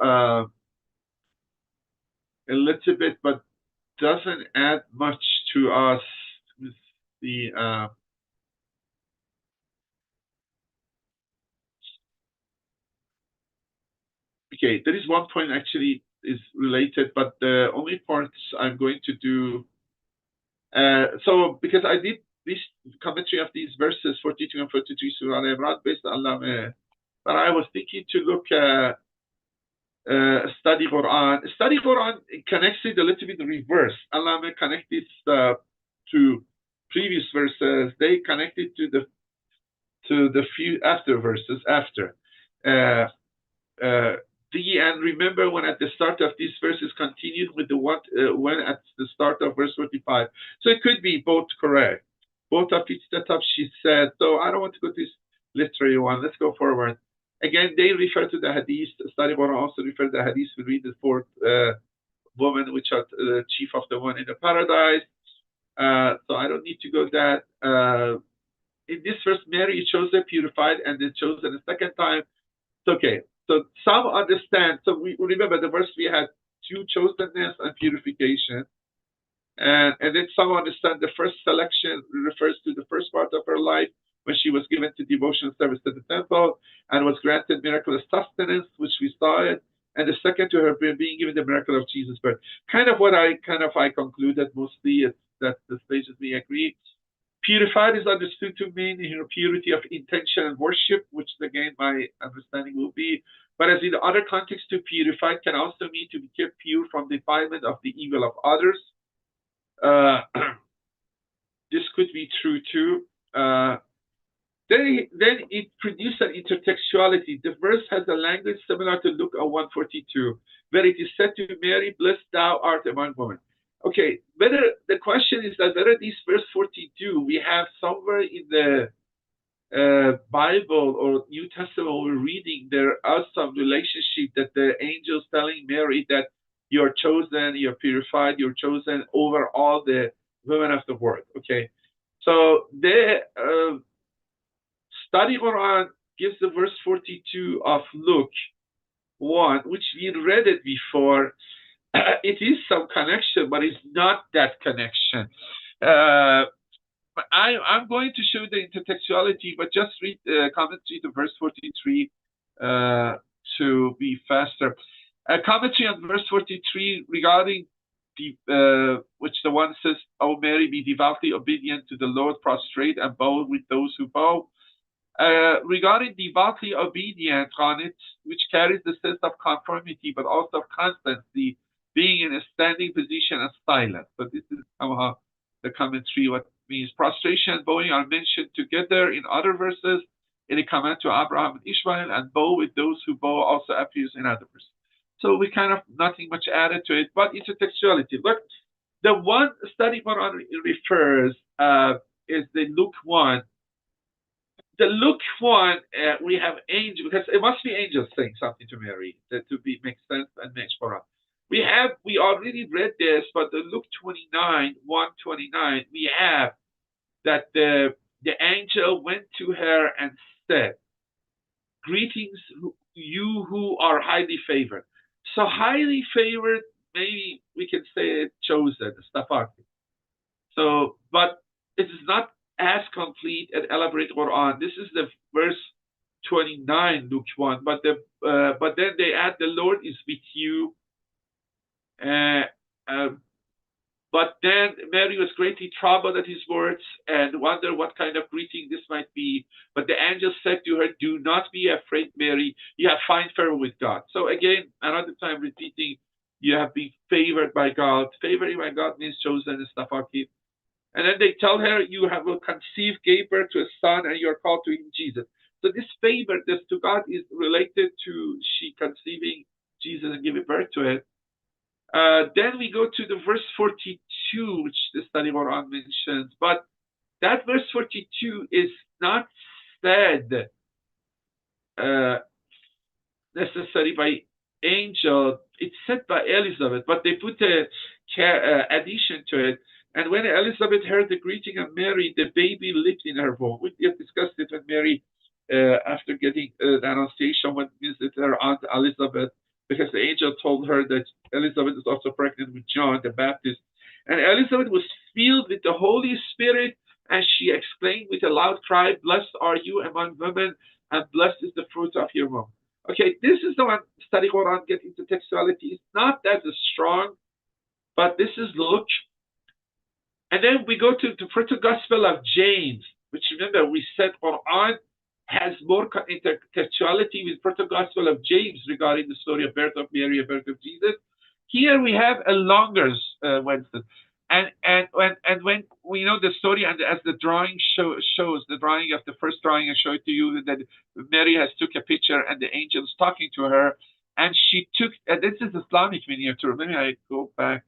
a little bit, but doesn't add much to us. The okay, there is one point actually is related, but the only parts I'm going to do. So because I did this commentary of these verses 42 and 43 Surah Al-Imran based on Allah, but I was thinking to look at Study Qur'an. Study Qur'an connects it a little bit reverse. Allah connect it to previous verses. They connect it to the few after verses after. And remember when at the start of these verses continued with the one when at the start of verse 45. So it could be both correct. Both of each setup she said. So I don't want to go to this literary one. Let's go forward. Again, they refer to the hadith. Study Qur'an also refer to the hadith. We read the fourth woman, which are the chief of the one in the paradise. So I don't need to go that. In this verse, Mary chosen, purified, and then chosen a second time. It's okay. So some understand. So we remember the verse we had two chosenness and purification. And then some understand the first selection refers to the first part of her life when she was given to devotional service to the temple and was granted miraculous sustenance, which we saw it. And the second to her being given the miracle of Jesus' birth. Kind of what I concluded mostly is that the stages we agree. Purified is understood to mean purity of intention and worship, which again my understanding will be. But as in other contexts, to purify can also mean to be kept pure from defilement of the evil of others. This could be true too. Then it produced an intertextuality. The verse has a language similar to Luke 1:42, where it is said to Mary, "Blessed thou art among women." Okay, whether the question is that whether this verse 42 we have somewhere in the Bible or New Testament we're reading, there are some relationship that the angels telling Mary that you're chosen, you're purified, you're chosen over all the women of the world. Okay, so the Study Qur'an gives the verse 42 of Luke 1, which we read it before. It is some connection, but it's not that connection. I'm going to show the intertextuality, but just read the commentary to verse 43 to be faster. A commentary on verse 43 regarding which the one says, "O Mary, be devoutly obedient to the Lord, prostrate and bow with those who bow." Regarding devoutly obedient on it, which carries the sense of conformity, but also of constancy, being in a standing position and silence. So this is somehow the commentary, what means prostration and bowing are mentioned together in other verses. In a command to Abraham and Ishmael, and bow with those who bow also appears in other verses. So we kind of nothing much added to it, but intertextuality. But the one Study Qur'an refers is the Luke 1. The Luke 1, we have angels, because it must be angels saying something to Mary that to be make sense and make Qur'an. We already read this, but the Luke 29, 129, we have that the angel went to her and said, "Greetings, you who are highly favored." So highly favored, maybe we can say chosen, stafaki. So, but it is not as complete and elaborate Quran. This is the verse 29, Luke 1. But then they add, "The Lord is with you." But then Mary was greatly troubled at his words and wondered what kind of greeting this might be. But the angel said to her, "Do not be afraid, Mary. You have found favor with God." So again, another time repeating you have been favored by God. Favored by God means chosen, Stafaki. And then they tell her, you will conceive, give birth to a son, and you are called to him Jesus. So this favor, this to God, is related to she conceiving Jesus and giving birth to it. Then we go to the verse 42, which the Study Qur'an mentions. But that verse 42 is not said necessarily by angel. It's said by Elizabeth, but they put a addition to it. And when Elizabeth heard the greeting of Mary, the baby leaped in her womb. We have discussed it when Mary, after getting the Annunciation, went to visit her aunt Elizabeth, because the angel told her that Elizabeth is also pregnant with John the Baptist. And Elizabeth was filled with the Holy Spirit, and she exclaimed with a loud cry, "Blessed are you among women, and blessed is the fruit of your womb." Okay, this is the one Study Qur'an get into textuality. It's not that strong, but this is Luke. And then we go to the ProtoGospel of James, which, remember, we said Qur'an has more intertextuality with ProtoGospel of James regarding the story of birth of Mary and birth of Jesus. Here we have a longer Wednesday. And when we know the story, and as the drawing shows, the drawing of the first drawing I showed to you, that Mary has took a picture and the angel is talking to her, and she took, this is Islamic miniature. Maybe I go back.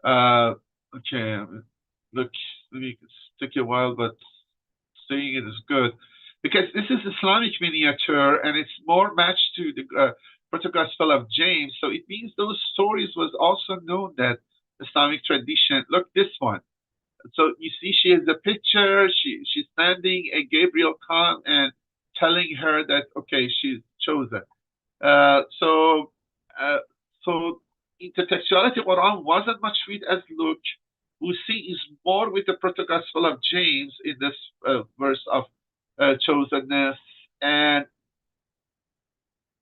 Okay, look, maybe it took a while, but seeing it is good, because this is Islamic miniature and it's more matched to the ProtoGospel of James. So it means those stories was also known, that Islamic tradition. Look, this one. So you see, she has a picture. She's standing, and Gabriel comes and telling her that okay, she's chosen. So intertextuality Quran wasn't much with as Luke. We see is more with the ProtoGospel of James in this verse of chosenness. And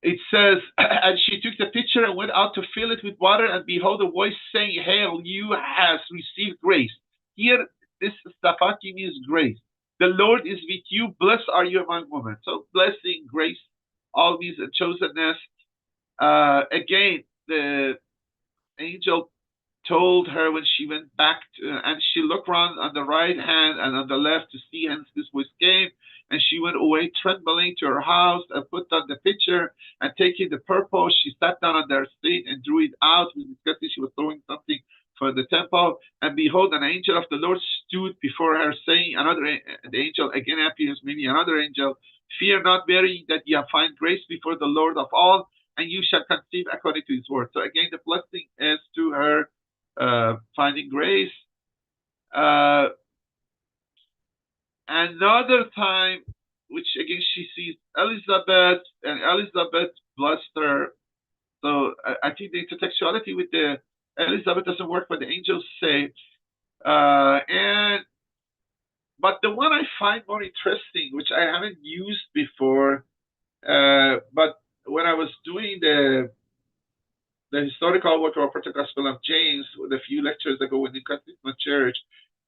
it says, and she took the pitcher and went out to fill it with water, and behold, a voice saying, "Hail, you has received grace." Here, this stafaki means grace. The Lord is with you. Blessed are you among women. So blessing, grace, all means chosenness. Again, the angel told her when she went back and she looked around on the right hand and on the left to see, hence this voice came, and she went away trembling to her house and put on the pitcher, and taking the purple, she sat down on their seat and drew it out. We discussed it. She was throwing something for the temple, and behold, an angel of the Lord stood before her, saying, the angel again appears, meaning another angel, "Fear not, Mary, that you have found grace before the Lord of all, and you shall conceive according to his word." So again, the blessing is to her finding grace. Another time, which again she sees Elizabeth, and Elizabeth blessed her. So I think the intertextuality with the Elizabeth doesn't work, but the angels say. But the one I find more interesting, which I haven't used before, but when I was doing the historical work of ProtoGospel of James, with a few lectures ago in the Catholic Church,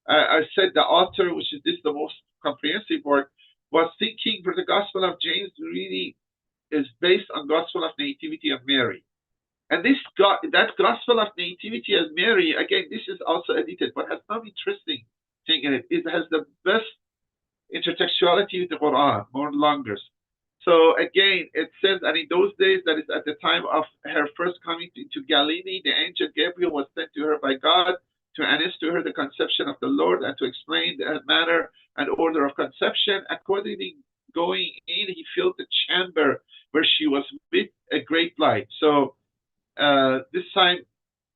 I said the author, which is this the most comprehensive work, was thinking ProtoGospel of James really is based on Gospel of Nativity of Mary. And that Gospel of Nativity of Mary, again, this is also edited, but has some interesting thing in it. It has the best intertextuality with the Quran, more longer. So again, it says, and in those days, that is at the time of her first coming to Galilee, the angel Gabriel was sent to her by God to announce to her the conception of the Lord and to explain the manner and order of conception. Accordingly, going in, he filled the chamber where she was with a great light. So this time,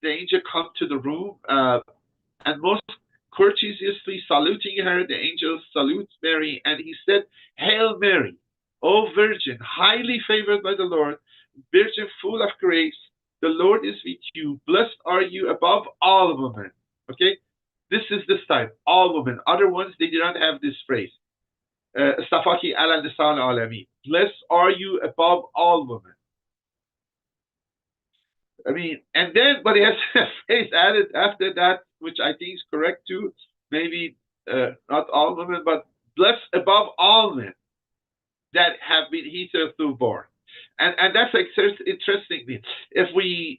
the angel come to the room, and most courteously saluting her, the angel salutes Mary, and he said, "Hail Mary, O Virgin, highly favored by the Lord, Virgin full of grace, the Lord is with you. Blessed are you above all women." Okay, this is this time, all women. Other ones, they did not have this phrase. Stafaki ala lisan alami. Blessed are you above all women. I mean, and then, but he has a phrase added after that, which I think is correct too. Maybe not all women, but blessed above all men that have been hitherto born. And that's interestingly, if we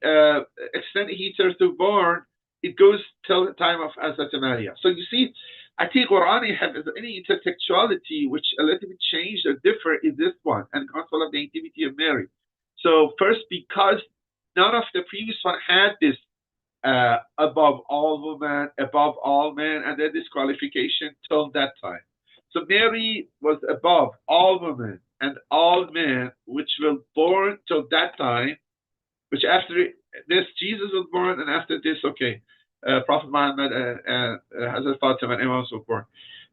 extend the heater to born, it goes till the time of Hazrat Maryam. So you see, I think Quran has any intertextuality which a little bit changed or differ in this one, and Gospel of the Nativity of Mary. So first, because none of the previous one had this above all women, above all men, and then this qualification till that time. So Mary was above all women and all men, which were born till that time, which after this Jesus was born, and after this, okay, Prophet Muhammad, Hazrat Fatima, and Imam, so forth.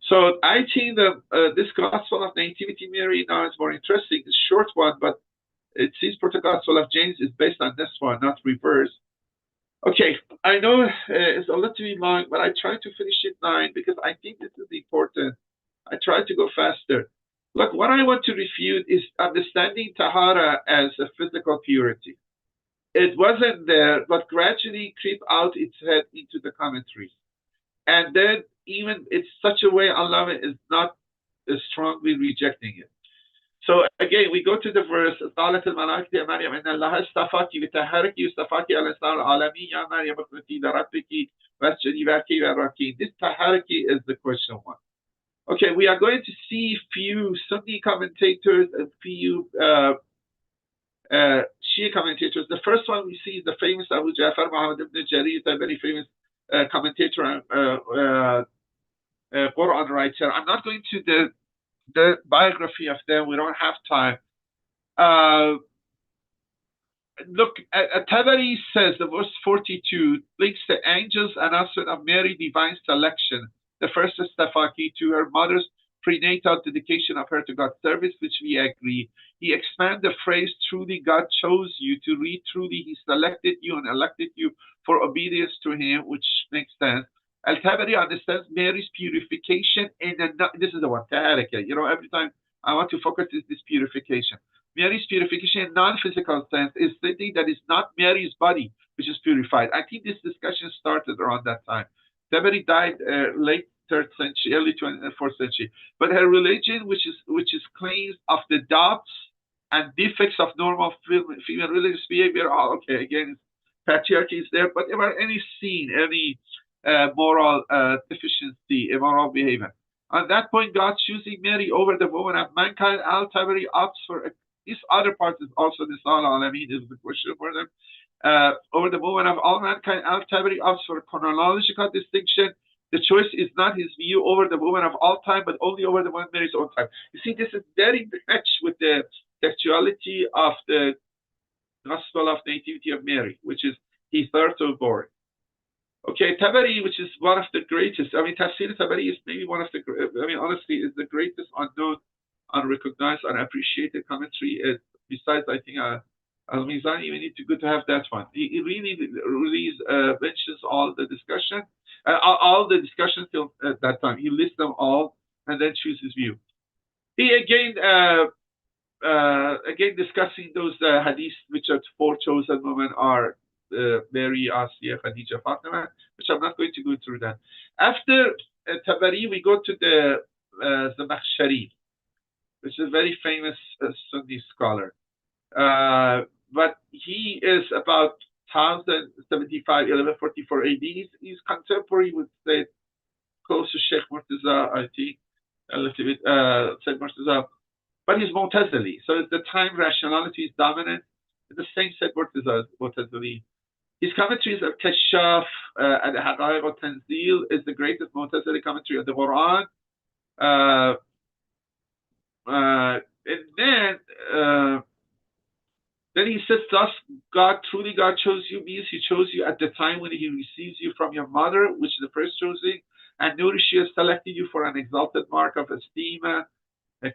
So I think that this Gospel of Nativity Mary now is more interesting. It's a short one, but it seems ProtoGospel of James is based on this one, not reverse. Okay, I know it's a little bit long, but I try to finish it 9 because I think this is important. I try to go faster. Look, what I want to refute is understanding Tahara as a physical purity. It wasn't there, but gradually creep out its head into the commentaries. And then even it's such a way Allah is not strongly rejecting it. So again, we go to the verse, قالت الملائكة يا مريم إن الله اصطفاكِ وطهركِ واصطفاكِ على نساء العالمين يا مريم اقنتي لربك واسجدي واركعي واركعي. This طهركِ is the question one. Okay, we are going to see few Sunni commentators and few Shia commentators. The first one we see is the famous Abu Ja'far Muhammad ibn Jarir, a very famous commentator and Qur'an writer. I'm not going to the biography of them. We don't have time. Look, Tabari says, the verse 42 links the angels announcement of Mary divine selection, the first Stafaki, to her mother's prenatal dedication of her to God's service, which we agree. He expands the phrase, truly God chose you, to read truly He selected you and elected you for obedience to Him, which makes sense. Al-Tabari understands Mary's purification in this is the one, taharika. You know, every time I want to focus is this purification. Mary's purification in non-physical sense is something that is not Mary's body, which is purified. I think this discussion started around that time. Tabari died late 3rd century, early 4th century. But her religion, which is claims of the doubts and defects of normal female religious behavior, okay, again, patriarchy is there, but about any sin, any moral deficiency, immoral behavior. On that point, God choosing Mary over the woman of mankind, Al-Tabari opts for this other part is also this al-Alameen is the question for them. Over the woman of all mankind, Al-Tabari opts for chronological distinction. The choice is not his view over the woman of all time, but only over the one Mary's own time. You see, this is very much with the textuality of the Gospel of Nativity of Mary, which is he third to born. Okay, Tabari, which is one of the greatest. I mean, Tafsir Tabari is maybe one of the. I mean, honestly, is the greatest unknown, unrecognized, unappreciated commentary. Besides, I think Al-Mizan, you need to have that one. He really mentions all the discussion. All the discussions till that time. He lists them all and then chooses his view. He again discussing those hadiths which are 4 chosen women are Mary, Asiya, Khadija, Fatima, which I'm not going to go through that. After Tabari, we go to the Zimakhshari, which is a very famous Sunni scholar. But he is about 1075, 1144 AD. He's contemporary with, say, close to Sheikh Murtaza, I think, a little bit, Said Murtaza. But he's Mu'tazili, so at the time rationality is dominant. The same Said Murtaza as Mu'tazili. His commentaries of Kashaf and Haqa'iq al-Tanzil is the greatest Mu'tazili commentary of the Quran. And then he says, thus God chose you, means he chose you at the time when he receives you from your mother, which is the first choosing, and notice she has selected you for an exalted mark of esteem.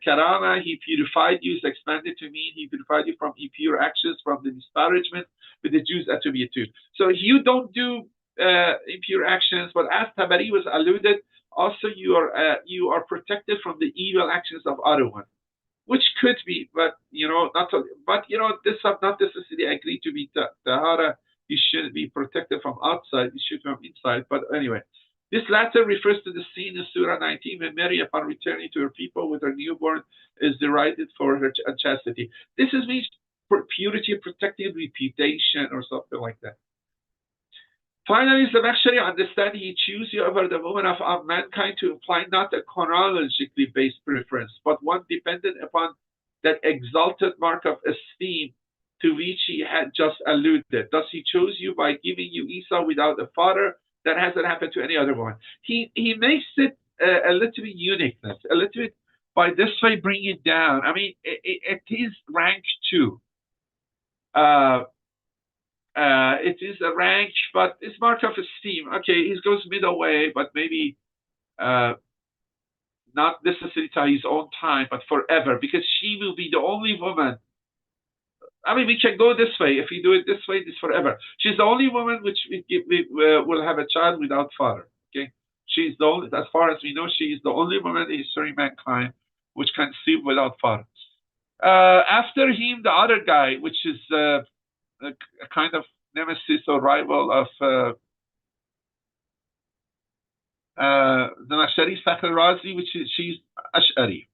Karama, he purified you, is expanded to mean he purified you from impure actions, from the disparagement with the Jews attribute to. So you don't do impure actions, but as Tabari was alluded, also you are protected from the evil actions of other ones. Which could be, but this have not necessarily agreed to be tahara. You should be protected from outside. You should from inside. But anyway, This latter refers to the scene in Surah 19 when Mary, upon returning to her people with her newborn, is derided for her chastity. This is means for purity, protecting reputation, or something like that. Finally, Zimakhshari understand he choose you over the woman of mankind to imply not a chronologically based preference, but one dependent upon that exalted mark of esteem to which he had just alluded. Thus, he chose you by giving you Isa without a father. That hasn't happened to any other woman. He makes it a little bit uniqueness, a little bit by this way bring it down. I mean, it is rank 2. It is a rank, but it's mark of esteem. Okay, he goes middle way, but maybe not necessarily to his own time, but forever, because she will be the only woman. I mean, we can go this way. If we do it this way, it's forever. She's the only woman which we will have a child without father. Okay, she's the only, as far as we know, she is the only woman in history mankind which can conceive without father. After him, the other guy, which is a kind of nemesis or rival of the Zimakhshari, Fakhr Razi, which is she's Ash'ari,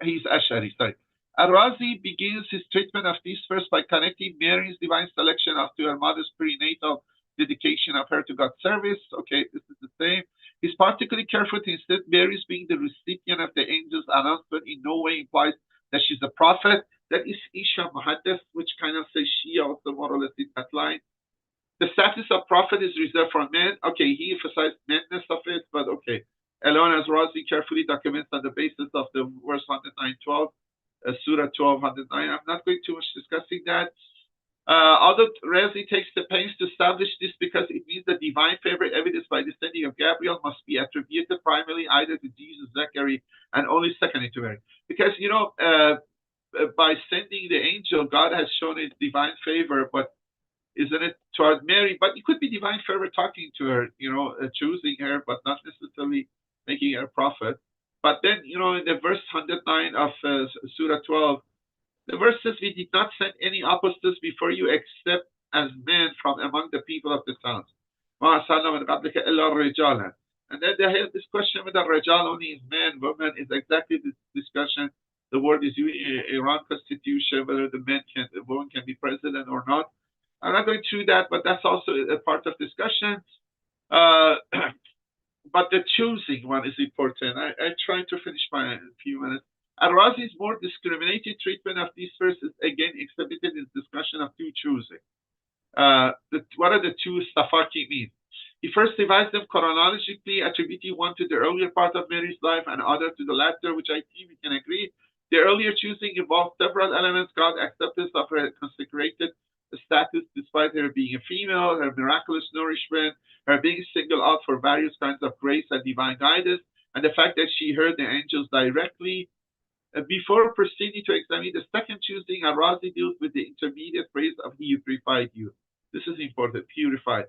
he's Ash'ari. Sorry. Al-Razi begins his treatment of this verse by connecting Mary's divine selection to her mother's prenatal dedication of her to God's service. Okay, this is the same. He's particularly careful to insist Mary's being the recipient of the angel's announcement in no way implies that she's a prophet. That is Isha Muhaddith, which kind of says she also more or less in that line. The status of prophet is reserved for men. Okay, he emphasized menness of it, but okay. Alone as Razi carefully documents on the basis of the verse 109:12. Surah 12:109. I'm not going too much discussing that. Although Razi takes the pains to establish this because it means the divine favor evidenced by the sending of Gabriel must be attributed primarily either to Jesus, Zachary, and only secondly to Mary. Because, you know, by sending the angel, God has shown his divine favor, but isn't it toward Mary? But it could be divine favor talking to her, you know, choosing her, but not necessarily making her a prophet. But then, you know, in the verse 109 of Surah 12, the verse says, we did not send any apostles before you except as men from among the people of the towns. And then they have this question whether Rajal only is man, woman, is exactly this discussion. The word is in Iran constitution, whether the woman can be president or not. I'm not going through that, but that's also a part of discussion. But the choosing one is important. I try to finish my few minutes. Al-Razi's more discriminated treatment of these verses again exhibited in discussion of two choosing. What are the two Safaki mean? He first divides them chronologically, attributing one to the earlier part of Mary's life and other to the latter, which I think we can agree. The earlier choosing involved several elements: God's acceptance of her consecrated status despite her being a female, her miraculous nourishment, her being singled out for various kinds of grace and divine guidance, and the fact that she heard the angels directly. Before proceeding to examine the second choosing, Al-Razi deals with the intermediate phrase of he who purified you. This is important, purified.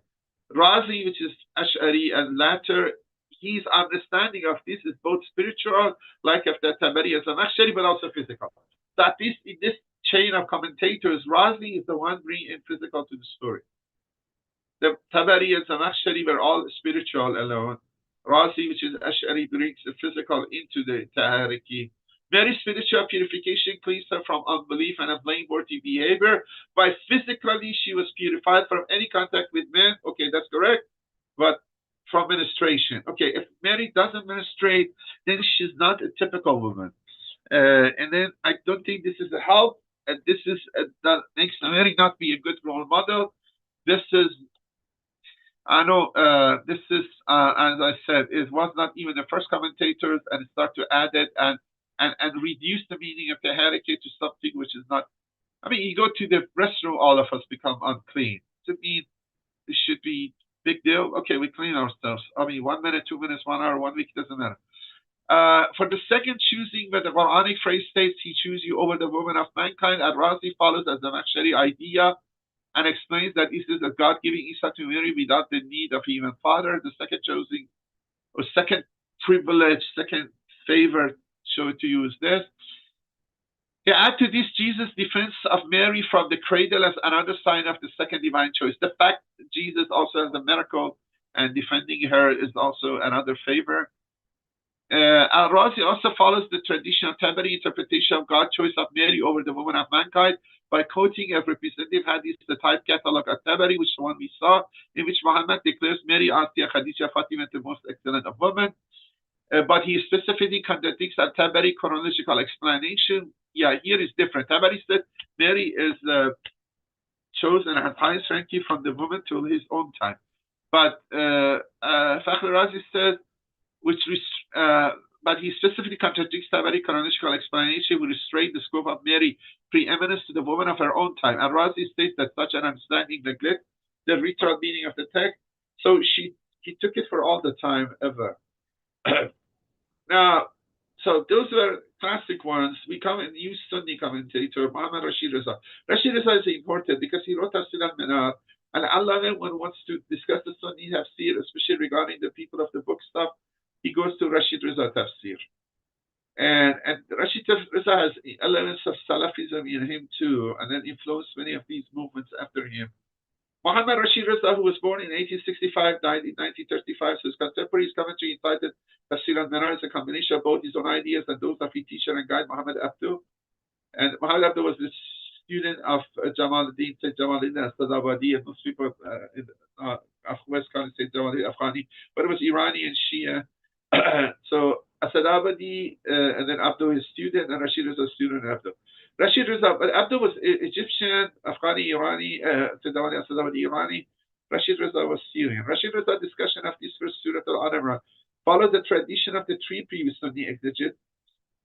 Razi, which is Ash'ari, and latter, his understanding of this is both spiritual, like of the Tabari and Zimakhshari, but also physical. So at least in this chain of commentators, Razi is the one bringing in physical to the story. The Tabari and Zimakhshari were all spiritual alone. Razi, which is Ash'ari, brings the physical into the Tahariki. Mary's spiritual purification cleansed her from unbelief and a blameworthy behavior. By physically, she was purified from any contact with men. Okay, that's correct. But from menstruation. Okay, if Mary doesn't menstruate, then she's not a typical woman. And then I don't think this is a help. And this is that makes Mary not be a good role model. This is, I know, this is, as I said, it was not even the first commentators, and start to add it and reduce the meaning of the heritage to something which is not. I mean, you go to the restroom, all of us become unclean. Does it mean it should be big deal? Okay, we clean ourselves. I mean, 1 minute, 2 minutes, 1 hour, 1 week, doesn't matter. For the second choosing, where the Quranic phrase states, he chooses you over the woman of mankind, Al-Razi follows as the Zimakhshari idea and explains that this is a God giving Isa to Mary without the need of even father. The second choosing, or second privilege, second favor, show to use this. They add to this Jesus' defense of Mary from the cradle as another sign of the second divine choice. The fact that Jesus also has a miracle and defending her is also another favor. Al-Razi also follows the traditional Tabari interpretation of God's choice of Mary over the woman of mankind by quoting a representative hadith, the type catalog of Tabari, which the one we saw, in which Muhammad declares Mary, Asiya, Khadija, Fatima, the most excellent of women. But he specifically contradicts Al-Tabari chronological explanation. Yeah, here is different. Tabari said Mary is chosen as highest ranking from the woman till his own time. But Fakhr Razi says, but he specifically contradicts Tabari chronological explanation which restrain the scope of Mary preeminence to the woman of her own time. And Razi states that such an understanding neglects the literal meaning of the text, so he took it for all the time ever. Now, so those were classic ones. We come and use Sunni commentator Muhammad Rashid Rida. Rashid Rida is important because he wrote Tafsir Al-Mizan, and Allah, when wants to discuss the Sunni tafsir, especially regarding the people of the book stuff, he goes to Rashid Rida tafsir. And Rashid Rida has elements of Salafism in him too, and then influenced many of these movements after him. Muhammad Rashid Rida, who was born in 1865, died in 1935, so his contemporaries commentary entitled Tafsir Al-Mizan is a combination of both his own ideas and those of his teacher and guide, Muhammad Abduh. And Muhammad Abduh was the student of Jamaluddin, Sayyid Jamaluddin Tabatabai, and most people of West Khan, Sayyid Jamaluddin Afghani, but it was Irani and Shia. So Asadabadi, and then Abduh is student, and Rashid Rida student and Abduh. Rashid Rida, but Abduh was Egyptian, Afghani, Irani, Asadabadi, Irani. Rashid Rida was Syrian. Rashid Rida's discussion of this first Surah Al-Imran follows the tradition of the three previous Sunni exegetes.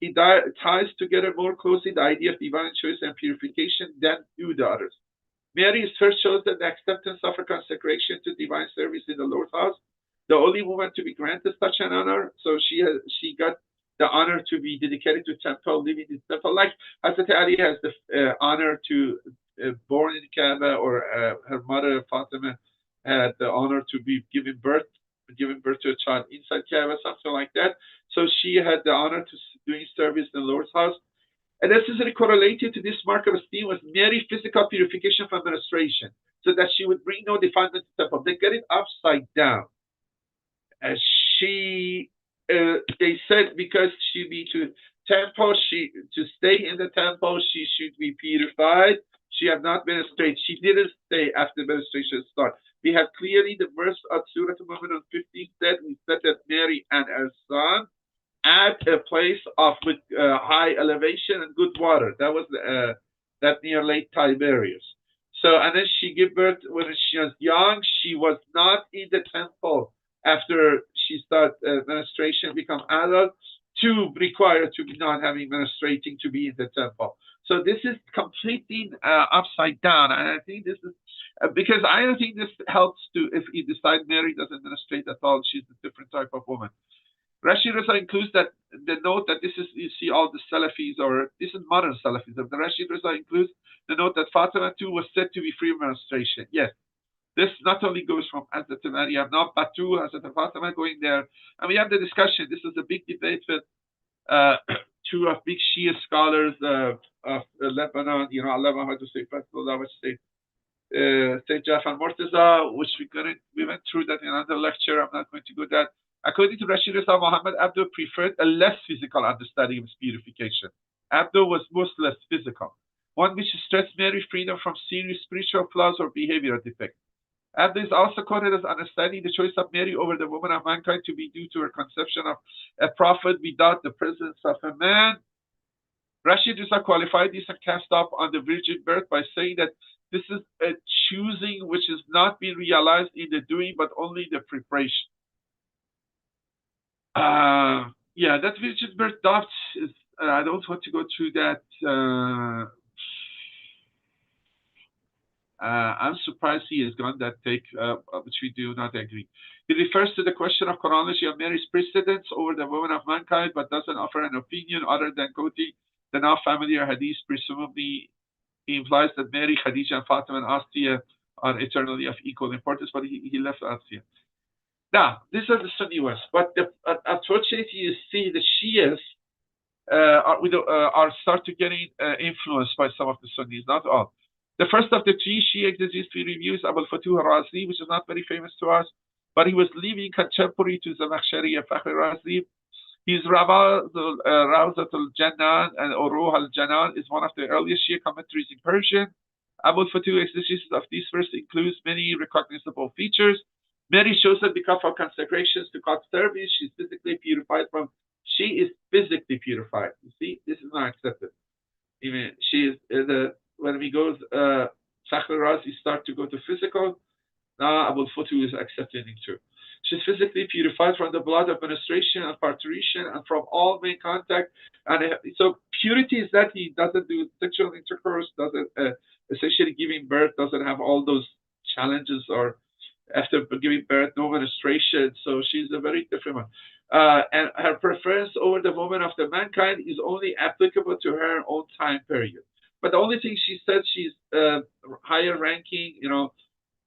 He ties together more closely the idea of divine choice and purification than do the others. Mary is first chosen the acceptance of her consecration to divine service in the Lord's house, the only woman to be granted such an honor. So she got the honor to be dedicated to temple, living in temple, like Hazrat Ali has the honor to born in Kaaba, or her mother Fatima had the honor to be given birth to a child inside Kaaba, something like that. So she had the honor to doing service in the Lord's house. And necessarily correlated to this mark of esteem was Mary's physical purification from menstruation, so that she would bring no defilement to the temple. They get it upside down. They said because she be to temple, to stay in the temple, she should be purified. She had not menstruated. She didn't stay after menstruation started. We have clearly the verse of Surah Al-Mu'minun 15 said, we set up Mary and her son at a place with high elevation and good water. That was that near Lake Tiberias. So, and then she gave birth when she was young. She was not in the temple after she started menstruation, become adult, to require to be not having menstruating to be in the temple. So this is completely upside down, and I think this is because I don't think this helps to, if you decide Mary doesn't menstruate at all, she's a different type of woman. Rashid Rida includes that the note that this is, you see all the Salafis, or this is modern Salafism. The Rashid Rida includes the note that Fatima too was said to be free of menstruation. Yes, this not only goes from Hazrat Maryam, not Batu, Hazrat Fatima going there. And we have the discussion. This is a big debate with two of big Shia scholars of Lebanon. You know, Allah Muhammad say, Sayyid Jafar Murtaza, which we went through that in another lecture. I'm not going to go that. According to Rashid Rida, Muhammad Abduh preferred a less physical understanding of purification. Abduh was most less physical, one which stressed Mary's freedom from serious spiritual flaws or behavioral defects. Abduh is also quoted as understanding the choice of Mary over the woman of mankind to be due to her conception of a prophet without the presence of a man. Rashid Rida qualified this and cast off on the virgin birth by saying that this is a choosing which is not being realized in the doing, but only the preparation. Yeah, that virgin birth doubt is, I don't want to go through that. I'm surprised he has gone that take, which we do not agree. He refers to the question of chronology of Mary's precedence over the woman of mankind, but doesn't offer an opinion other than quoting the now familiar hadith. Presumably, he implies that Mary, Khadija, and Fatima and Asiya are eternally of equal importance, but he left Asiya. Now, these are the Sunni ones, but unfortunately, you see the Shias are start to getting influenced by some of the Sunnis, not all. The first of the three Shia exegetes we review is Abul al Futuh Razi, which is not very famous to us, but he was living contemporary to Zimakhshari and Fakhr Razi. His Rawzat al-Janan and Uruh al-Janan is one of the earliest Shia commentaries in Persian. Abul al Futuh exegesis of this verse includes many recognizable features. Mary shows that because of consecrations to God's service, she's physically purified from. She is physically purified. You see, this is not accepted. Even she is when we go, Fakhr Razi start to go to physical. Now Abul Futuh is accepting it too. She's physically purified from the blood of menstruation and parturition and from all main contact. And so purity is that he doesn't do sexual intercourse, doesn't essentially giving birth, doesn't have all those challenges, or after giving birth, no menstruation. So she's a very different one. And her preference over the woman of the mankind is only applicable to her own time period. But the only thing she said, she's higher ranking,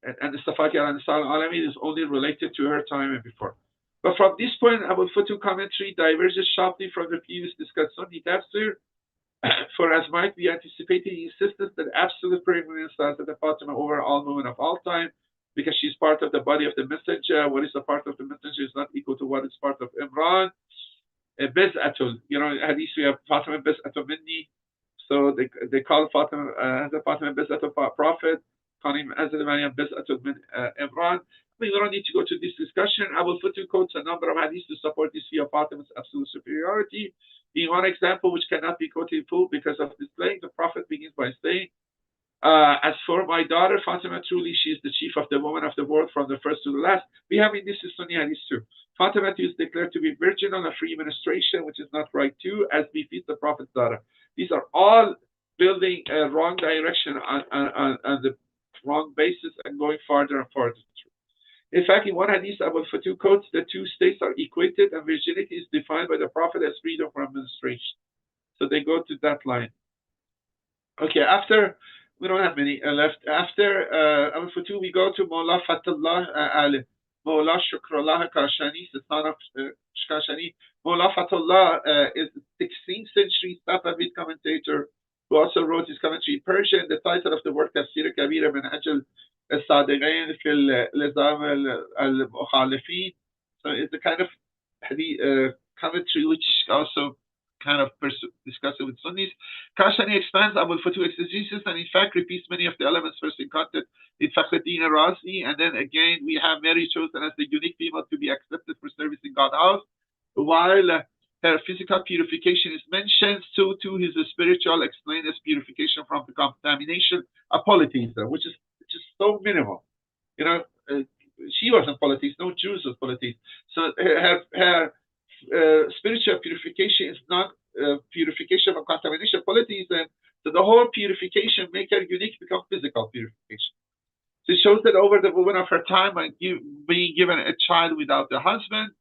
and the Safaki and Salam Alami is only related to her time and before. But from this point, Abul Futuh commentary diverges sharply from the views discussed Sunni tafsir. For as might be anticipated, he insisted that absolute preeminence lies at the Fatima over all women of all time, because she's part of the body of the messenger. What is the part of the messenger is not equal to what is part of Imran. Bez'atul, hadith we have Fatima Bez'atul Minni. So they call Fatima Fatima Bez'atul Prophet, call him Maryam Bez'atul Imran. We don't need to go to this discussion. Abul Futuh quotes a number of hadiths to support this view of Fatima's absolute superiority. In one example, which cannot be quoted in full because of this claim, the Prophet begins by saying, as for my daughter Fatima, truly she is the chief of the women of the world from the first to the last. We have in this Sunni hadith too. Fatima is declared to be virginal and free menstruation, which is not right too, as befits the Prophet's daughter. These are all building a wrong direction on the wrong basis and going farther and farther. In fact, in one hadith, Abul Futuh quotes the two states are equated and virginity is defined by the Prophet as freedom from menstruation. So they go to that line. Okay, after, we don't have many left. After Abul Futuh, we go to Maula Fatullah Maula Shukrullah Kashani, the son of Kashani. Maula Fatullah is a 16th century Safavid commentator who also wrote his commentary in Persian. The title of the work, Tafsir Kabir min Ajal الصادقين في النظام المخالفين. So it's a kind of commentary which also kind of discussed with Sunnis. Kashani expands Abul Futuh exegesis and in fact repeats many of the elements first encountered in Fakhr Razi, and then again we have Mary chosen as the unique female to be accepted for service in God's house. While her physical purification is mentioned, so too his spiritual explained as purification from the contamination of polytheism, which is so minimal. She wasn't polytheist, no Jews was polytheist. So her spiritual purification is not purification from contamination of polytheism. So the whole purification make her unique, become physical purification. So it shows that over the woman of her time and being given a child without a husband.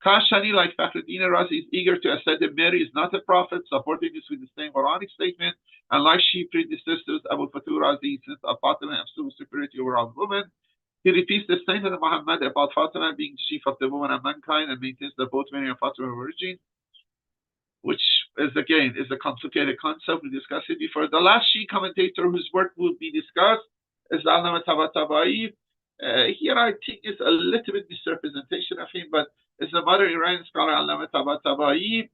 Kashani, like Fakhr Razi, is eager to assert that Mary is not a prophet, supporting this with the same Quranic statement. And like she predecessors, Abul Futuh Razi insists on Fatima absolute superiority over all women. He repeats the statement of Muhammad about Fatima being the chief of the woman and mankind, and maintains that both Mary and Fatima were virgins, which is again is a complicated concept. We discussed it before. The last Shi'i commentator whose work will be discussed is Tabatabai. Here I think it's a little bit misrepresentation of him, but it's a modern Iranian scholar, Tabatabai.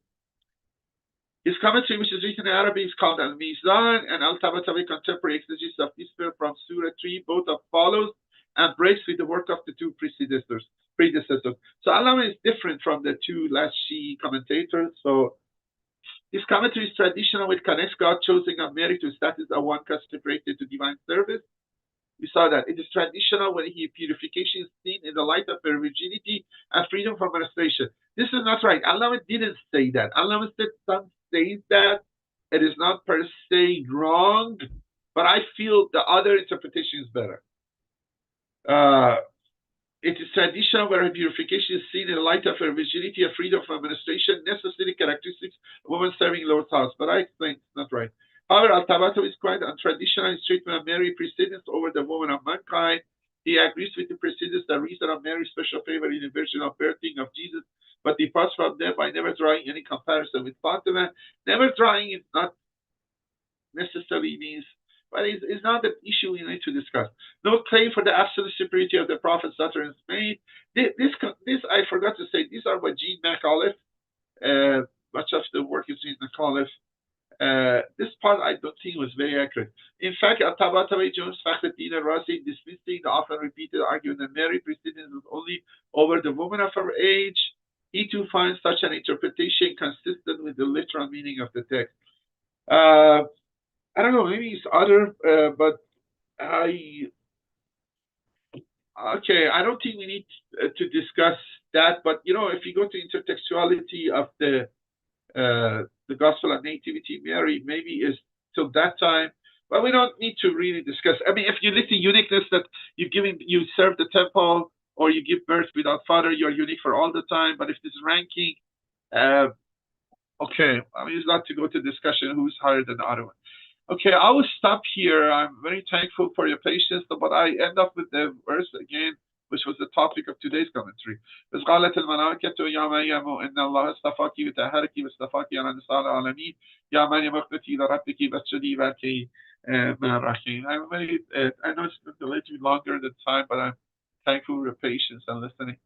His commentary, which is written in Arabic, is called Al-Mizan, and Tabatabai contemporary exegesis of this film from Surah 3, both of follows and breaks with the work of the two predecessors. So Allama is different from the two last Shi'i commentators. So his commentary is traditional, which connects God choosing of Mary to status of one consecrated to divine service. We saw that it is traditional when purification is seen in the light of her virginity and freedom from menstruation. This is not right. Allah didn't say that. Allah said some say that. It is not per se wrong, but I feel the other interpretation is better. It is traditional where her purification is seen in the light of her virginity and freedom from menstruation, necessary characteristics of women serving Lord's house. But I explained it's not right. However, Al-Tabatabai is quite untraditional in his treatment of Mary precedence over the woman of mankind. He agrees with the precedence that reason of Mary's special favor in the virginal birthing of Jesus but depart from them by never drawing any comparison with Fatima. Never drawing is not necessarily means, but it's not an issue we need to discuss. No claim for the absolute superiority of the Prophet's daughter is made. This I forgot to say. These are by Jean McAuliffe. Much of the work is Jean McAuliffe. This part I don't think was very accurate. In fact, Tabatabai Jones Fakhr Razi dismissing the often repeated argument that Mary precedence was only over the woman of her age. He too finds such an interpretation consistent with the literal meaning of the text. I don't know, maybe it's other, but I don't think we need to discuss that. But if you go to intertextuality of the Gospel of Nativity, Mary maybe is till that time, but we don't need to really discuss. I mean, if you list the uniqueness that you serve the temple or you give birth without father, you're unique for all the time. But if this ranking, okay, I mean, it's not to go to discussion who's higher than the other one. Okay, I will stop here. I'm very thankful for your patience, but I end up with the verse again, which was the topic of today's commentary. إذ قالت الملائكة يا مريم إن الله اصطفاك وطهرك واصطفاك على نساء العالمين يا مريم اقنتي لربك واسجدي واركعي مع الراكعين. I know it's a little bit longer than time, but I'm thankful for your patience and listening.